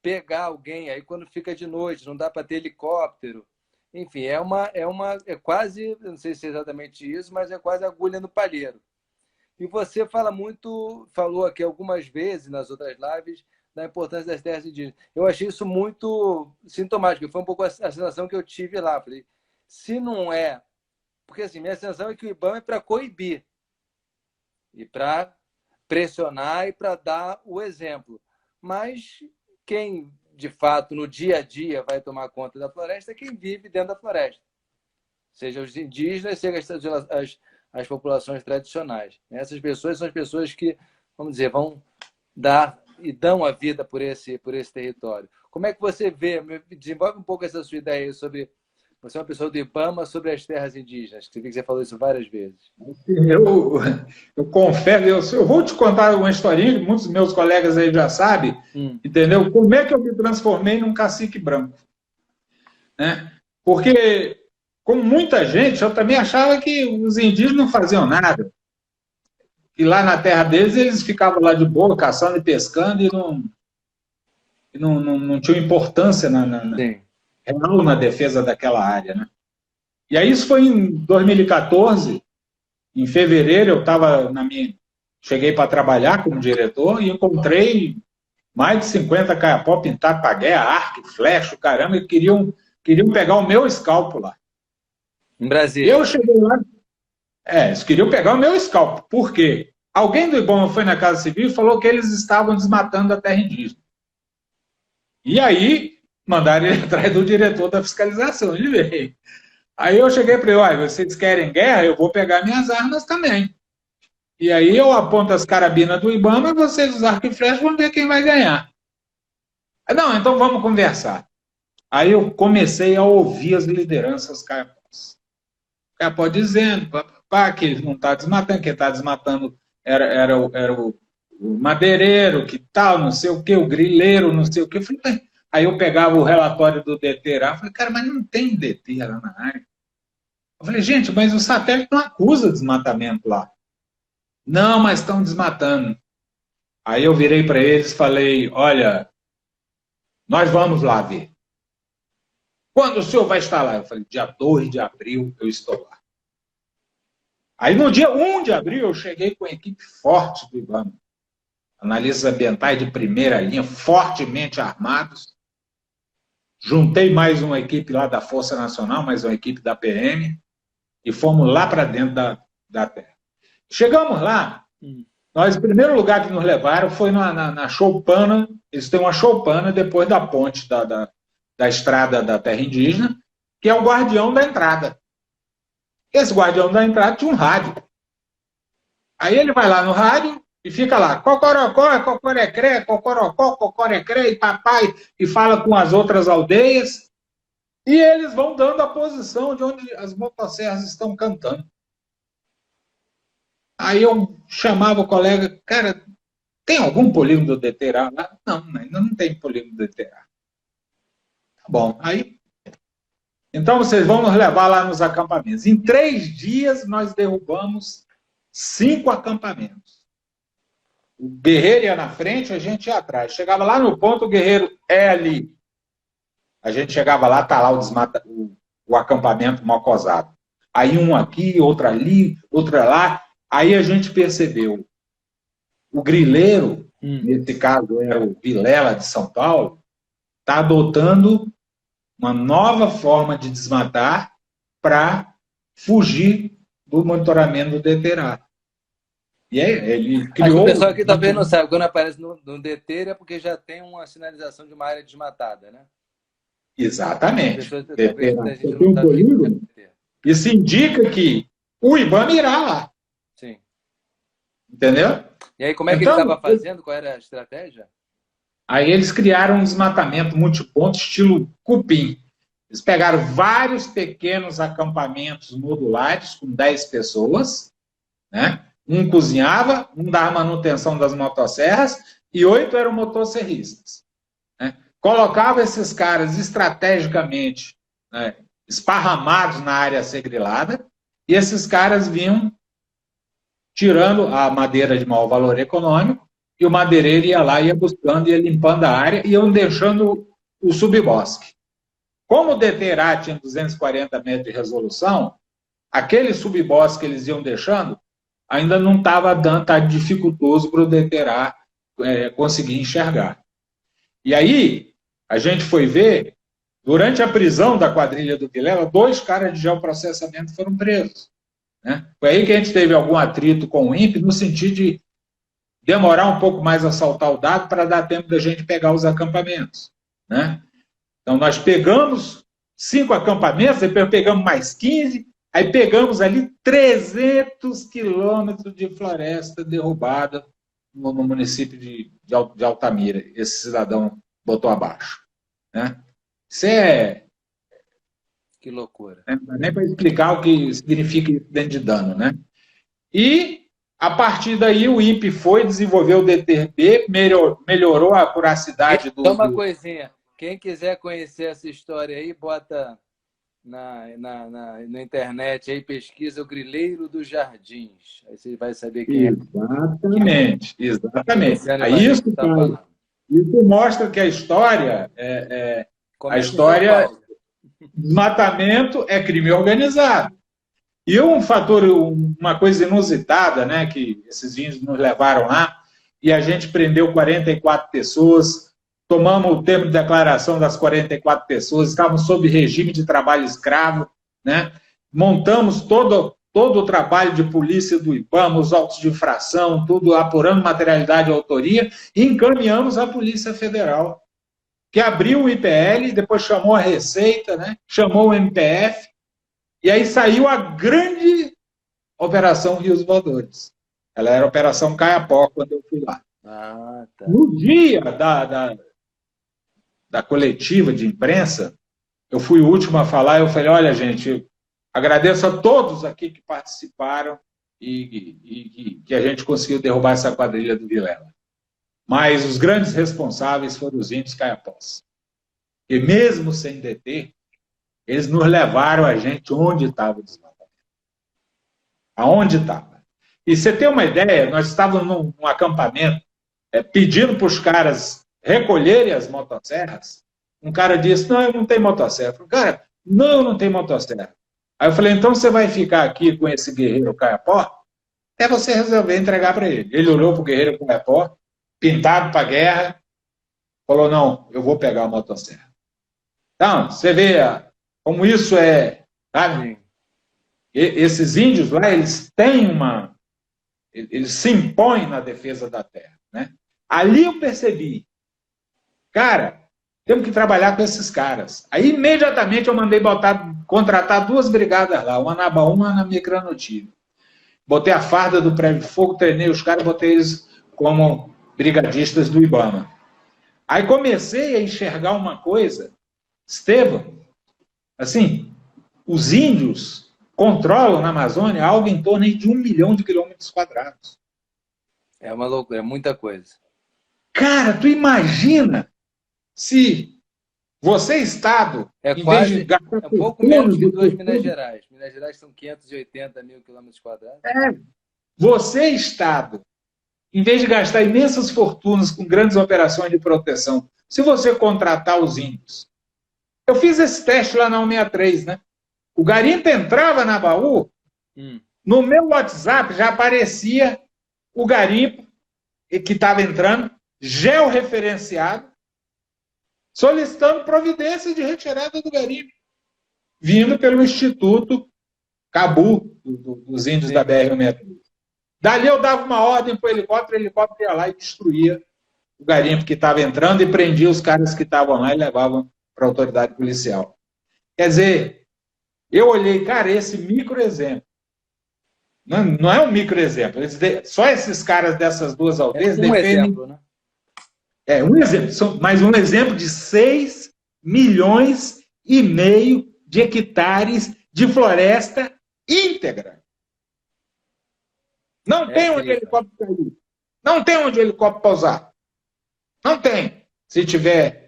pegar alguém, aí quando fica de noite, não dá para ter helicóptero. Enfim, é quase, não sei se é exatamente isso, mas é quase agulha no palheiro. E você falou aqui algumas vezes nas outras lives da importância das terras indígenas. Eu achei isso muito sintomático, foi um pouco a sensação que eu tive lá. Falei, se não é... Porque assim, minha sensação é que o IBAMA é para coibir, e para pressionar e para dar o exemplo. Mas quem, de fato, no dia a dia vai tomar conta da floresta é quem vive dentro da floresta. Seja os indígenas, seja as populações tradicionais. Essas pessoas são as pessoas que, vamos dizer, vão dar e dão a vida por esse território. Como é que você vê, desenvolve um pouco essa sua ideia sobre, você é uma pessoa do IBAMA, sobre as terras indígenas, que você falou isso várias vezes. Eu confesso, eu vou te contar uma historinha que muitos dos meus colegas aí já sabem, entendeu? Como é que eu me transformei num cacique branco? Né? Porque... Como muita gente, eu também achava que os indígenas não faziam nada. E lá na terra deles, eles ficavam lá de boa, caçando e pescando, e não tinham importância real na defesa daquela área. Né? E aí isso foi em 2014, em fevereiro, eu estava cheguei para trabalhar como diretor e encontrei mais de 50 caiapó pintados para guerra, arco, flecha, caramba, e queriam pegar o meu escalpo lá. Em Brasília. Eu cheguei lá, eles queriam pegar o meu scalp. Por quê? Alguém do IBAMA foi na Casa Civil e falou que eles estavam desmatando a terra indígena. E aí, mandaram ele atrás do diretor da fiscalização. Ele veio. Aí eu cheguei para ele, olha, vocês querem guerra? Eu vou pegar minhas armas também. E aí eu aponto as carabinas do IBAMA e vocês, os arcos e flechas, vão ver quem vai ganhar. Não, então vamos conversar. Aí eu comecei a ouvir as lideranças caiapós. Caiapó dizendo que ele não está desmatando, quem está desmatando era o madeireiro, que tal, não sei o quê, o grileiro, não sei o quê. Aí eu pegava o relatório do DT lá, falei, cara, mas não tem DT lá na área. Eu falei, gente, mas o satélite não acusa desmatamento lá. Não, mas estão desmatando. Aí eu virei para eles e falei, olha, nós vamos lá ver. Quando o senhor vai estar lá? Eu falei, dia 2 de abril eu estou lá. Aí no dia 1 de abril eu cheguei com uma equipe forte do IBAMA. Analistas ambientais de primeira linha, fortemente armados. Juntei mais uma equipe lá da Força Nacional, mais uma equipe da PM, e fomos lá para dentro da terra. Chegamos lá, Nós, o primeiro lugar que nos levaram foi na Choupana. Eles têm uma choupana depois da ponte da estrada da terra indígena, que é o guardião da entrada. Esse guardião da entrada tinha um rádio. Aí ele vai lá no rádio e fica lá, cocorocó, cocorecré, cocorocó, cocorecré, e papai, e fala com as outras aldeias, e eles vão dando a posição de onde as motosserras estão cantando. Aí eu chamava o colega, cara, tem algum polígono do DTRA lá? Não, ainda não tem polígono do DTRA. Tá bom, aí... Então vocês vão nos levar lá nos acampamentos. Em 3 dias nós derrubamos 5 acampamentos. O guerreiro ia na frente, a gente ia atrás. Chegava lá no ponto, o guerreiro é ali. A gente chegava lá, tá lá o acampamento mocosado. Aí um aqui, outro ali, outra lá. Aí a gente percebeu. O grileiro, nesse caso era o Vilela de São Paulo, está adotando uma nova forma de desmatar para fugir do monitoramento do DTRA. E aí ele criou... O pessoal aqui talvez não sabe, quando aparece no DTRA é porque já tem uma sinalização de uma área desmatada, né? Exatamente. Isso indica que o IBAMA irá lá. Sim. Entendeu? E aí, como é que ele estava fazendo? Qual era a estratégia? Aí eles criaram um desmatamento multiponto estilo cupim. Eles pegaram vários pequenos acampamentos modulares com 10 pessoas, né? Um cozinhava, um dava manutenção das motosserras e 8 eram motosserristas. Né? Colocava esses caras estrategicamente, né, esparramados na área segrilada, e esses caras vinham tirando a madeira de maior valor econômico, e o madeireiro ia lá, ia buscando, ia limpando a área, e iam deixando o subbosque. Como o DTRA tinha 240 metros de resolução, aquele subbosque que eles iam deixando, ainda não estava dando, tá dificultoso para o DTRA conseguir enxergar. E aí, a gente foi ver, durante a prisão da quadrilha do Vilela, 2 caras de geoprocessamento foram presos. Né? Foi aí que a gente teve algum atrito com o INPE, no sentido de demorar um pouco mais a soltar o dado para dar tempo da gente pegar os acampamentos. Né? Então, nós pegamos 5 acampamentos, depois pegamos mais 15, aí pegamos ali 300 quilômetros de floresta derrubada no município de Altamira. Esse cidadão botou abaixo. Né? Isso é... Que loucura. Não dá nem para explicar o que significa isso dentro de dano. Né? E, a partir daí, o INPE foi desenvolver o DTB, melhorou a acuracidade do... Só uma coisinha. Quem quiser conhecer essa história aí, bota na internet aí, pesquisa o Grileiro dos Jardins. Aí você vai saber quem é. Exatamente. Aí isso mostra que a história desmatamento é crime organizado. E uma coisa inusitada, né, que esses índios nos levaram lá, e a gente prendeu 44 pessoas, tomamos o termo de declaração das 44 pessoas, estavam sob regime de trabalho escravo, né? Montamos todo o trabalho de polícia do IBAMA, os autos de infração, tudo apurando materialidade e autoria, e encaminhamos à Polícia Federal, que abriu o IPL, depois chamou a Receita, né? Chamou o MPF, e aí saiu a grande Operação Rios Voadores. Ela era a Operação Caiapó, quando eu fui lá. Ah, tá. No dia da coletiva de imprensa, eu fui o último a falar, eu falei, olha, gente, eu agradeço a todos aqui que participaram e que a gente conseguiu derrubar essa quadrilha do Vilela. Mas os grandes responsáveis foram os índios caiapós. E mesmo sem deter, eles nos levaram a gente onde estava o desmatamento. Aonde estava. E você tem uma ideia, nós estávamos num acampamento pedindo para os caras recolherem as motosserras. Um cara disse, não, eu não tenho motosserra. Eu falei, cara, não tem motosserra. Aí eu falei, então você vai ficar aqui com esse guerreiro Caiapó até você resolver entregar para ele. Ele olhou para o guerreiro Caiapó, pintado para a guerra, falou, não, eu vou pegar a motosserra. Então, você vê como isso é, sabe? Esses índios lá, eles têm ele se impõe na defesa da terra, né? Ali eu percebi, cara, temos que trabalhar com esses caras. Aí, imediatamente, eu mandei contratar 2 brigadas lá, uma na Baú, uma na Micranotília. Botei a farda do prédio de fogo, treinei os caras, botei eles como brigadistas do IBAMA. Aí comecei a enxergar uma coisa, Estevam, assim, os índios controlam na Amazônia algo em torno de 1 milhão de quilômetros quadrados. É uma loucura, é muita coisa. Cara, tu imagina se você, Estado, em vez de gastar um pouco menos que 2 Minas Gerais. Minas Gerais são 580 mil quilômetros quadrados. Você, Estado, em vez de gastar imensas fortunas com grandes operações de proteção, se você contratar os índios. Eu fiz esse teste lá na 163, né? O garimpo entrava na Baú, no meu WhatsApp já aparecia o garimpo que estava entrando, georreferenciado, solicitando providência de retirada do garimpo, vindo pelo Instituto Cabu, dos índios da BR-163. Dali eu dava uma ordem para o helicóptero ia lá e destruía o garimpo que estava entrando e prendia os caras que estavam lá e levavam para a autoridade policial. Quer dizer, eu olhei, cara, esse microexemplo, não é um microexemplo, só esses caras dessas 2 aldeias defendem... exemplo, né? É um exemplo, mas um exemplo de 6,5 milhões de hectares de floresta íntegra. Não tem onde o helicóptero cair. Não tem onde o helicóptero pousar. Não tem. Se tiver...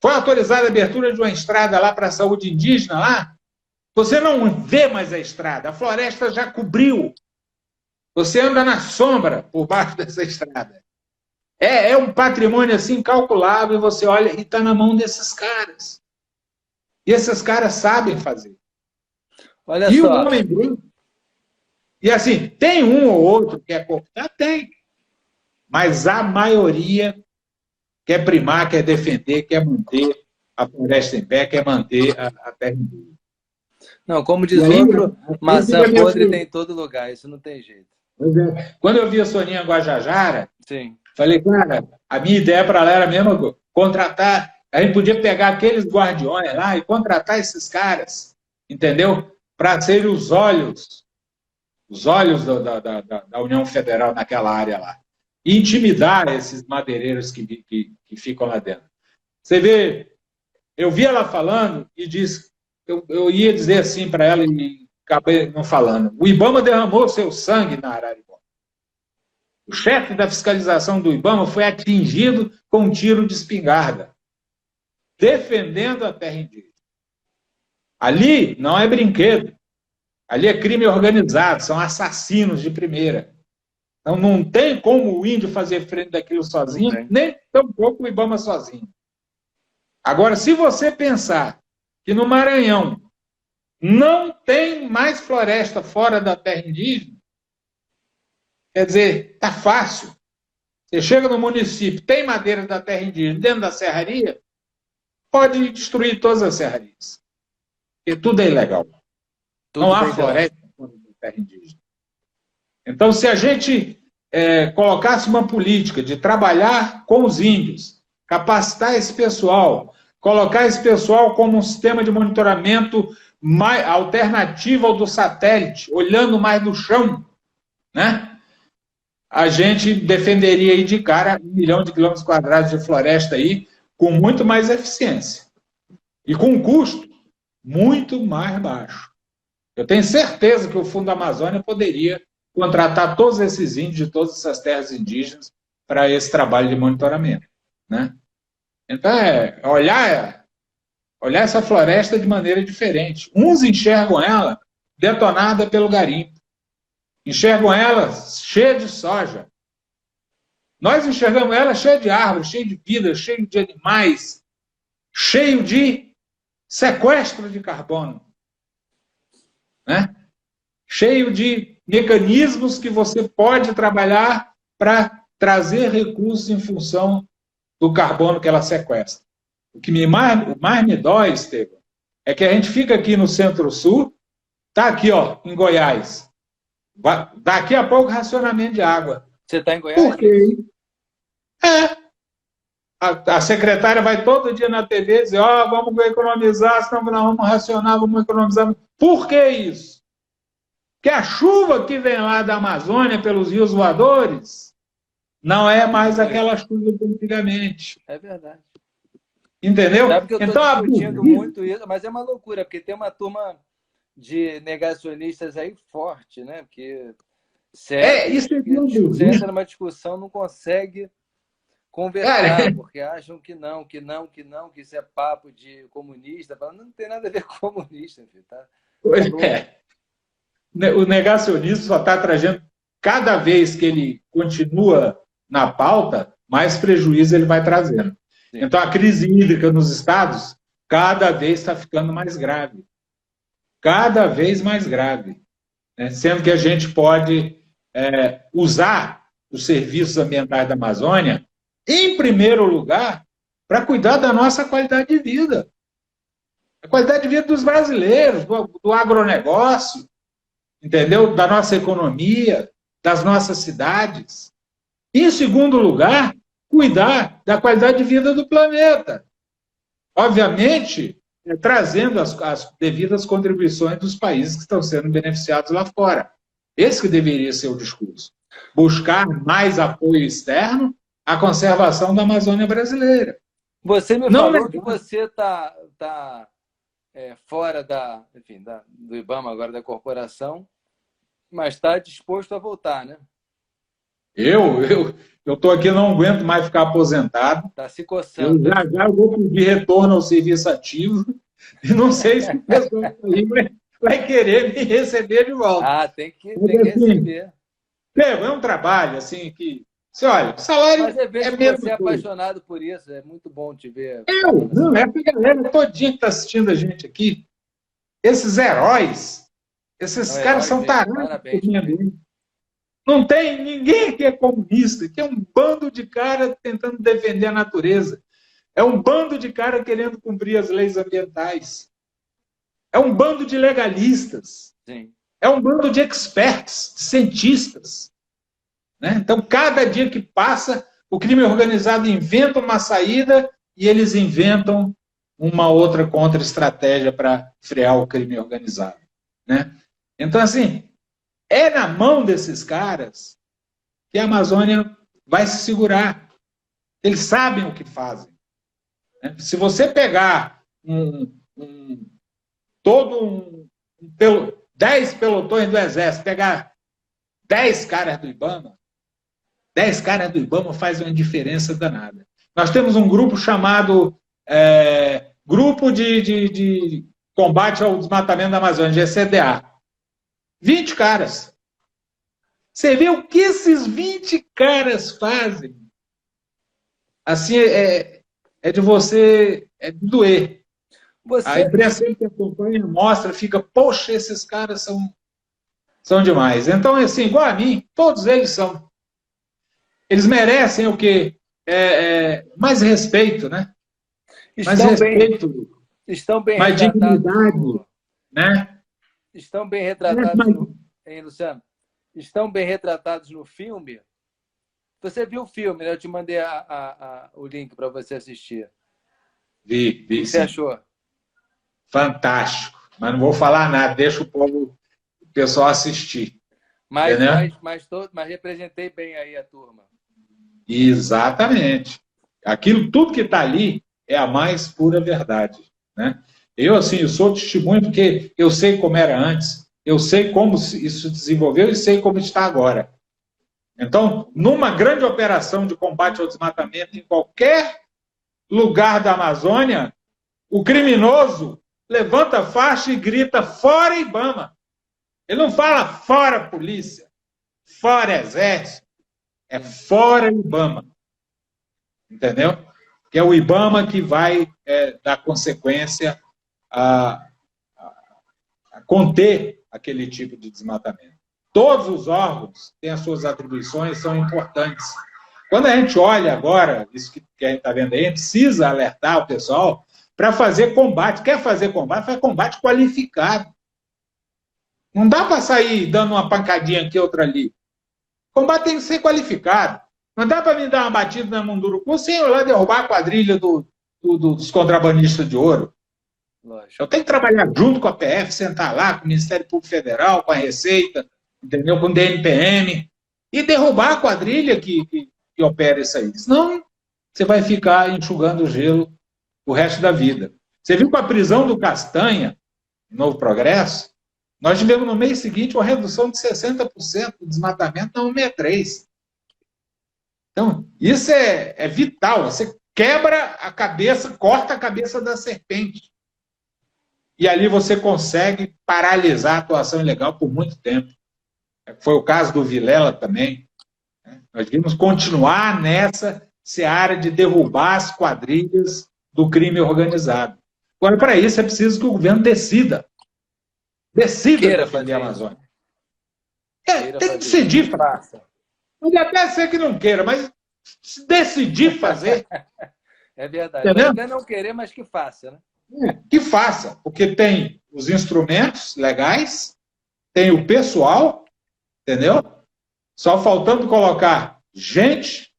Foi autorizada a abertura de uma estrada lá para a saúde indígena lá, você não vê mais a estrada. A floresta já cobriu. Você anda na sombra por baixo dessa estrada. É um patrimônio assim incalculável e você olha e está na mão desses caras. E esses caras sabem fazer. Olha e só. O homem branco. E assim, tem um ou outro que quer cortar? Tem. Mas a maioria quer primar, quer defender, quer manter a floresta em pé, quer manter a terra em pé. Não, como diz outro, maçã podre tem em todo lugar, isso não tem jeito. Quando eu vi a Soninha Guajajara, sim, falei, cara, a minha ideia para ela era mesmo contratar, a gente podia pegar aqueles guardiões lá e contratar esses caras, entendeu? Para serem os olhos da União Federal naquela área lá. E intimidar esses madeireiros que ficam lá dentro. Você vê, eu vi ela falando e disse, eu ia dizer assim para ela e acabei não falando. O IBAMA derramou seu sangue na Araripe. O chefe da fiscalização do IBAMA foi atingido com um tiro de espingarda, defendendo a terra indígena. Ali não é brinquedo. Ali é crime organizado, são assassinos de primeira. Então não tem como o índio fazer frente daquilo sozinho, nem tampouco o IBAMA sozinho. Agora, se você pensar que no Maranhão não tem mais floresta fora da terra indígena, quer dizer, está fácil. Você chega no município, tem madeira da terra indígena dentro da serraria, pode destruir todas as serrarias. Porque tudo é ilegal. Não há floresta fora da terra indígena. Então, se a gente colocasse uma política de trabalhar com os índios, capacitar esse pessoal, colocar esse pessoal como um sistema de monitoramento mais alternativo ao do satélite, olhando mais no chão, né? A gente defenderia aí de cara 1 milhão de quilômetros quadrados de floresta aí com muito mais eficiência e com um custo muito mais baixo. Eu tenho certeza que o Fundo Amazônia poderia contratar todos esses índios de todas essas terras indígenas para esse trabalho de monitoramento, né? Então, olhar essa floresta de maneira diferente. Uns enxergam ela detonada pelo garimpo. Enxergam ela cheia de soja. Nós enxergamos ela cheia de árvores, cheia de vida, cheia de animais, cheio de sequestro de carbono, né? Cheio de mecanismos que você pode trabalhar para trazer recursos em função do carbono que ela sequestra. O que mais me dói, Estevam, é que a gente fica aqui no Centro-Sul, está aqui, ó, em Goiás, Daqui a pouco, racionamento de água. Você está em Goiás? Por quê? A secretária vai todo dia na TV dizer, vamos economizar, senão nós vamos racionar, vamos economizar. Por que isso? Porque a chuva que vem lá da Amazônia pelos rios voadores não é mais aquela chuva de antigamente. É verdade. Entendeu? Sabe que eu estou discutindo muito isso, mas é uma loucura, porque tem uma turma de negacionistas aí forte, né? Porque isso é você entra numa discussão, não consegue conversar, porque acham que isso é papo de comunista. Não tem nada a ver com comunista, filho, tá? O negacionista só está trazendo, cada vez que ele continua na pauta, mais prejuízo ele vai trazendo. Sim. Então, a crise hídrica nos estados cada vez está ficando mais grave. Cada vez mais grave. Né? Sendo que a gente pode usar os serviços ambientais da Amazônia, em primeiro lugar, para cuidar da nossa qualidade de vida. A qualidade de vida dos brasileiros, do agronegócio, entendeu? Da nossa economia, das nossas cidades. E, em segundo lugar, cuidar da qualidade de vida do planeta. Obviamente, trazendo as devidas contribuições dos países que estão sendo beneficiados lá fora. Esse que deveria ser o discurso. Buscar mais apoio externo à conservação da Amazônia brasileira. Você me falou que você está fora do IBAMA, agora da corporação, mas está disposto a voltar, né? Eu estou aqui, não aguento mais ficar aposentado. Está se coçando. Já vou pedir retorno ao serviço ativo e não sei se o pessoal vai querer me receber de volta. Tem que receber. É um trabalho assim que... Você olha, o salário é mesmo. Você é apaixonado por isso, é muito bom te ver. Não, é a galera todinha que está assistindo a gente aqui. Esses heróis, caras são tarados. Não tem ninguém que é comunista, que é um bando de cara tentando defender a natureza. É um bando de cara querendo cumprir as leis ambientais. É um bando de legalistas. Sim. É um bando de experts, de cientistas. Né? Então, cada dia que passa, o crime organizado inventa uma saída e eles inventam uma outra contra-estratégia para frear o crime organizado. Né? Então, assim, é na mão desses caras que a Amazônia vai se segurar. Eles sabem o que fazem. Né? Se você pegar 10 pelotões do Exército, pegar 10 caras do IBAMA, 10 caras do IBAMA faz uma diferença danada. Nós temos um grupo chamado Grupo de Combate ao Desmatamento da Amazônia, GCDA. 20 caras. Você vê o que esses 20 caras fazem? Assim, é de você... É de doer. A imprensa que acompanha mostra, fica, poxa, esses caras são demais. Então, assim, igual a mim, todos eles são. Eles merecem o quê? Mais respeito, né? Estão bem mais dignidade, né? Estão bem retratados, Luciano? Estão bem retratados no filme? Você viu o filme, né? Eu te mandei o link para você assistir. Vi. O que você achou? Fantástico. Mas não vou falar nada, deixa o pessoal assistir. Mas representei bem aí a turma. Exatamente. Tudo que está ali é a mais pura verdade. Né? Eu sou testemunho porque eu sei como era antes, eu sei como isso se desenvolveu e sei como está agora. Então, numa grande operação de combate ao desmatamento em qualquer lugar da Amazônia, o criminoso levanta a faixa e grita fora IBAMA. Ele não fala fora polícia, fora exército, é fora IBAMA. Entendeu? Que é o IBAMA que vai dar consequência a conter aquele tipo de desmatamento. Todos os órgãos têm as suas atribuições, são importantes. Quando a gente olha agora, isso que a gente está vendo aí, a gente precisa alertar o pessoal para fazer combate. Quer fazer combate? Faz combate qualificado. Não dá para sair dando uma pancadinha aqui, outra ali. O combate tem que ser qualificado. Não dá para me dar uma batida na Munduruku sem eu lá derrubar a quadrilha dos contrabandistas de ouro. Lógico. Eu tenho que trabalhar junto com a PF, sentar lá com o Ministério Público Federal, com a Receita, entendeu? Com o DNPM, e derrubar a quadrilha que opera isso aí. Senão, você vai ficar enxugando o gelo o resto da vida. Você viu com a prisão do Castanha, Novo Progresso, nós tivemos no mês seguinte uma redução de 60% do desmatamento na 163. Então, isso é vital. Você quebra a cabeça, corta a cabeça da serpente. E ali você consegue paralisar a atuação ilegal por muito tempo. Foi o caso do Vilela também. Nós vimos continuar nessa seara de derrubar as quadrilhas do crime organizado. Agora, para isso, é preciso que o governo decida. Decida defender a Amazônia. Tem que decidir. Pode até ser que não queira, mas se decidir fazer... É verdade. Pode até não querer, mas que faça, né? Que faça, porque tem os instrumentos legais, tem o pessoal, entendeu? Só faltando colocar gente,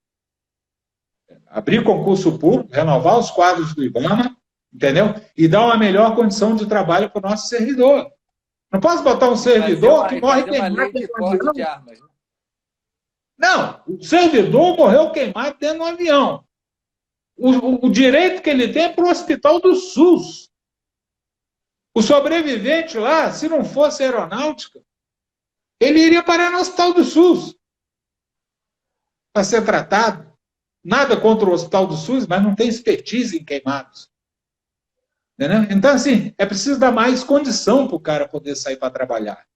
abrir concurso público, renovar os quadros do IBAMA, entendeu? E dar uma melhor condição de trabalho para o nosso servidor. Não posso botar um servidor que morre queimado dentro de um avião. Não, o servidor morreu queimado dentro de um avião. O direito que ele tem é para o hospital do SUS. O sobrevivente lá, se não fosse aeronáutica, ele iria parar no hospital do SUS para ser tratado. Nada contra o hospital do SUS, mas não tem expertise em queimados. Entendeu? Então, assim, é preciso dar mais condição para o cara poder sair para trabalhar.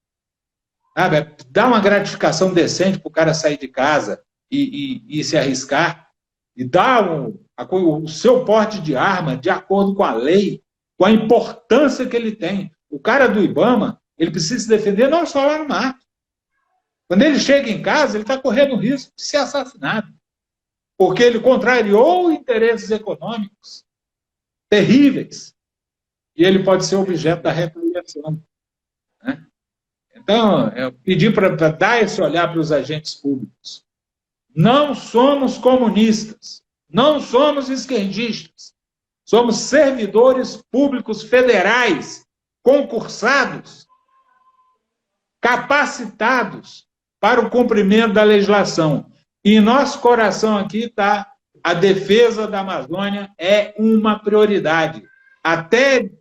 Sabe? Dar uma gratificação decente para o cara sair de casa e se arriscar. E dar o seu porte de arma de acordo com a lei, com a importância que ele tem. O cara do IBAMA, ele precisa se defender não só lá no mato. Quando ele chega em casa, ele está correndo o risco de ser assassinado. Porque ele contrariou interesses econômicos terríveis. E ele pode ser objeto da retaliação. Né? Então, eu pedi para dar esse olhar para os agentes públicos. Não somos comunistas, não somos esquerdistas, somos servidores públicos federais, concursados, capacitados para o cumprimento da legislação. E em nosso coração aqui está a defesa da Amazônia é uma prioridade. Até o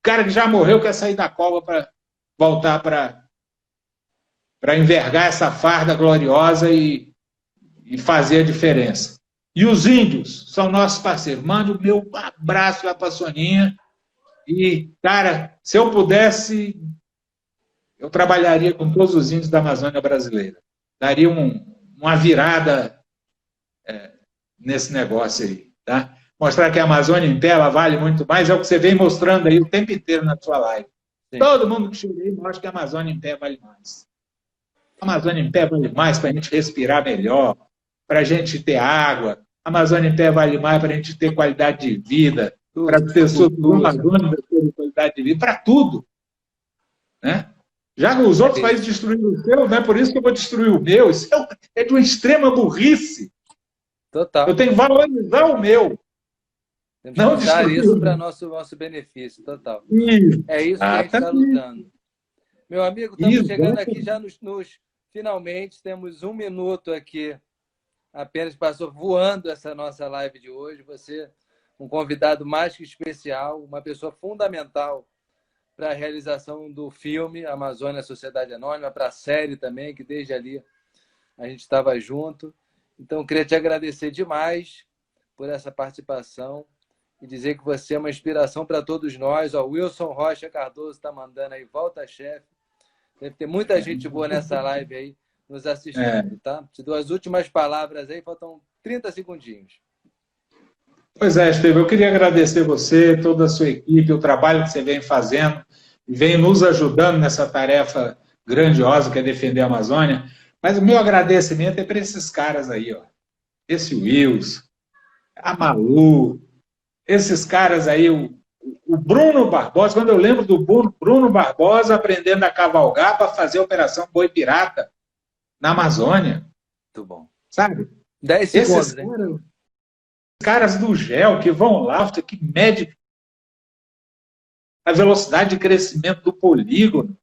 cara que já morreu quer sair da cova para voltar para envergar essa farda gloriosa e fazer a diferença. E os índios são nossos parceiros. Mande o meu abraço lá para a Soninha. E, cara, se eu pudesse, eu trabalharia com todos os índios da Amazônia brasileira. Daria uma virada nesse negócio aí. Tá? Mostrar que a Amazônia em pé, ela vale muito mais. É o que você vem mostrando aí o tempo inteiro na sua live. Sim. Todo mundo que chega aí mostra que a Amazônia em pé vale mais. A Amazônia em pé vale mais para a gente respirar melhor, para a gente ter água. A Amazônia em pé vale mais para a gente ter qualidade de vida, para as pessoas do Amazônia terem qualidade de vida, para tudo. Né? Já que os outros países destruíram o seu, não é por isso que eu vou destruir o meu. Isso é de uma extrema burrice. Total. Eu tenho que valorizar o meu. Temos que usar isso para nosso benefício, total. Isso. É isso que a gente está lutando. Meu amigo, estamos chegando aqui já finalmente, temos 1 minuto aqui, apenas passou voando essa nossa live de hoje. Você, um convidado mais que especial, uma pessoa fundamental para a realização do filme Amazônia Sociedade Anônima, para a série também, que desde ali a gente estava junto. Então, eu queria te agradecer demais por essa participação e dizer que você é uma inspiração para todos nós. O Wilson Rocha Cardoso está mandando aí, volta, chefe. Deve ter muita gente boa nessa live aí nos assistindo, tá? Te dou as últimas palavras aí, faltam 30 segundinhos. Pois é, Estevão, eu queria agradecer você, toda a sua equipe, o trabalho que você vem fazendo e vem nos ajudando nessa tarefa grandiosa que é defender a Amazônia. Mas o meu agradecimento é para esses caras aí, ó. Esse Wilson, a Malu, esses caras aí, O Bruno Barbosa, quando eu lembro do Bruno Barbosa aprendendo a cavalgar para fazer a Operação Boi Pirata na Amazônia. Muito bom. Sabe? 10 segundos, hein? Caras do GEL que vão lá, que mede a velocidade de crescimento do polígono,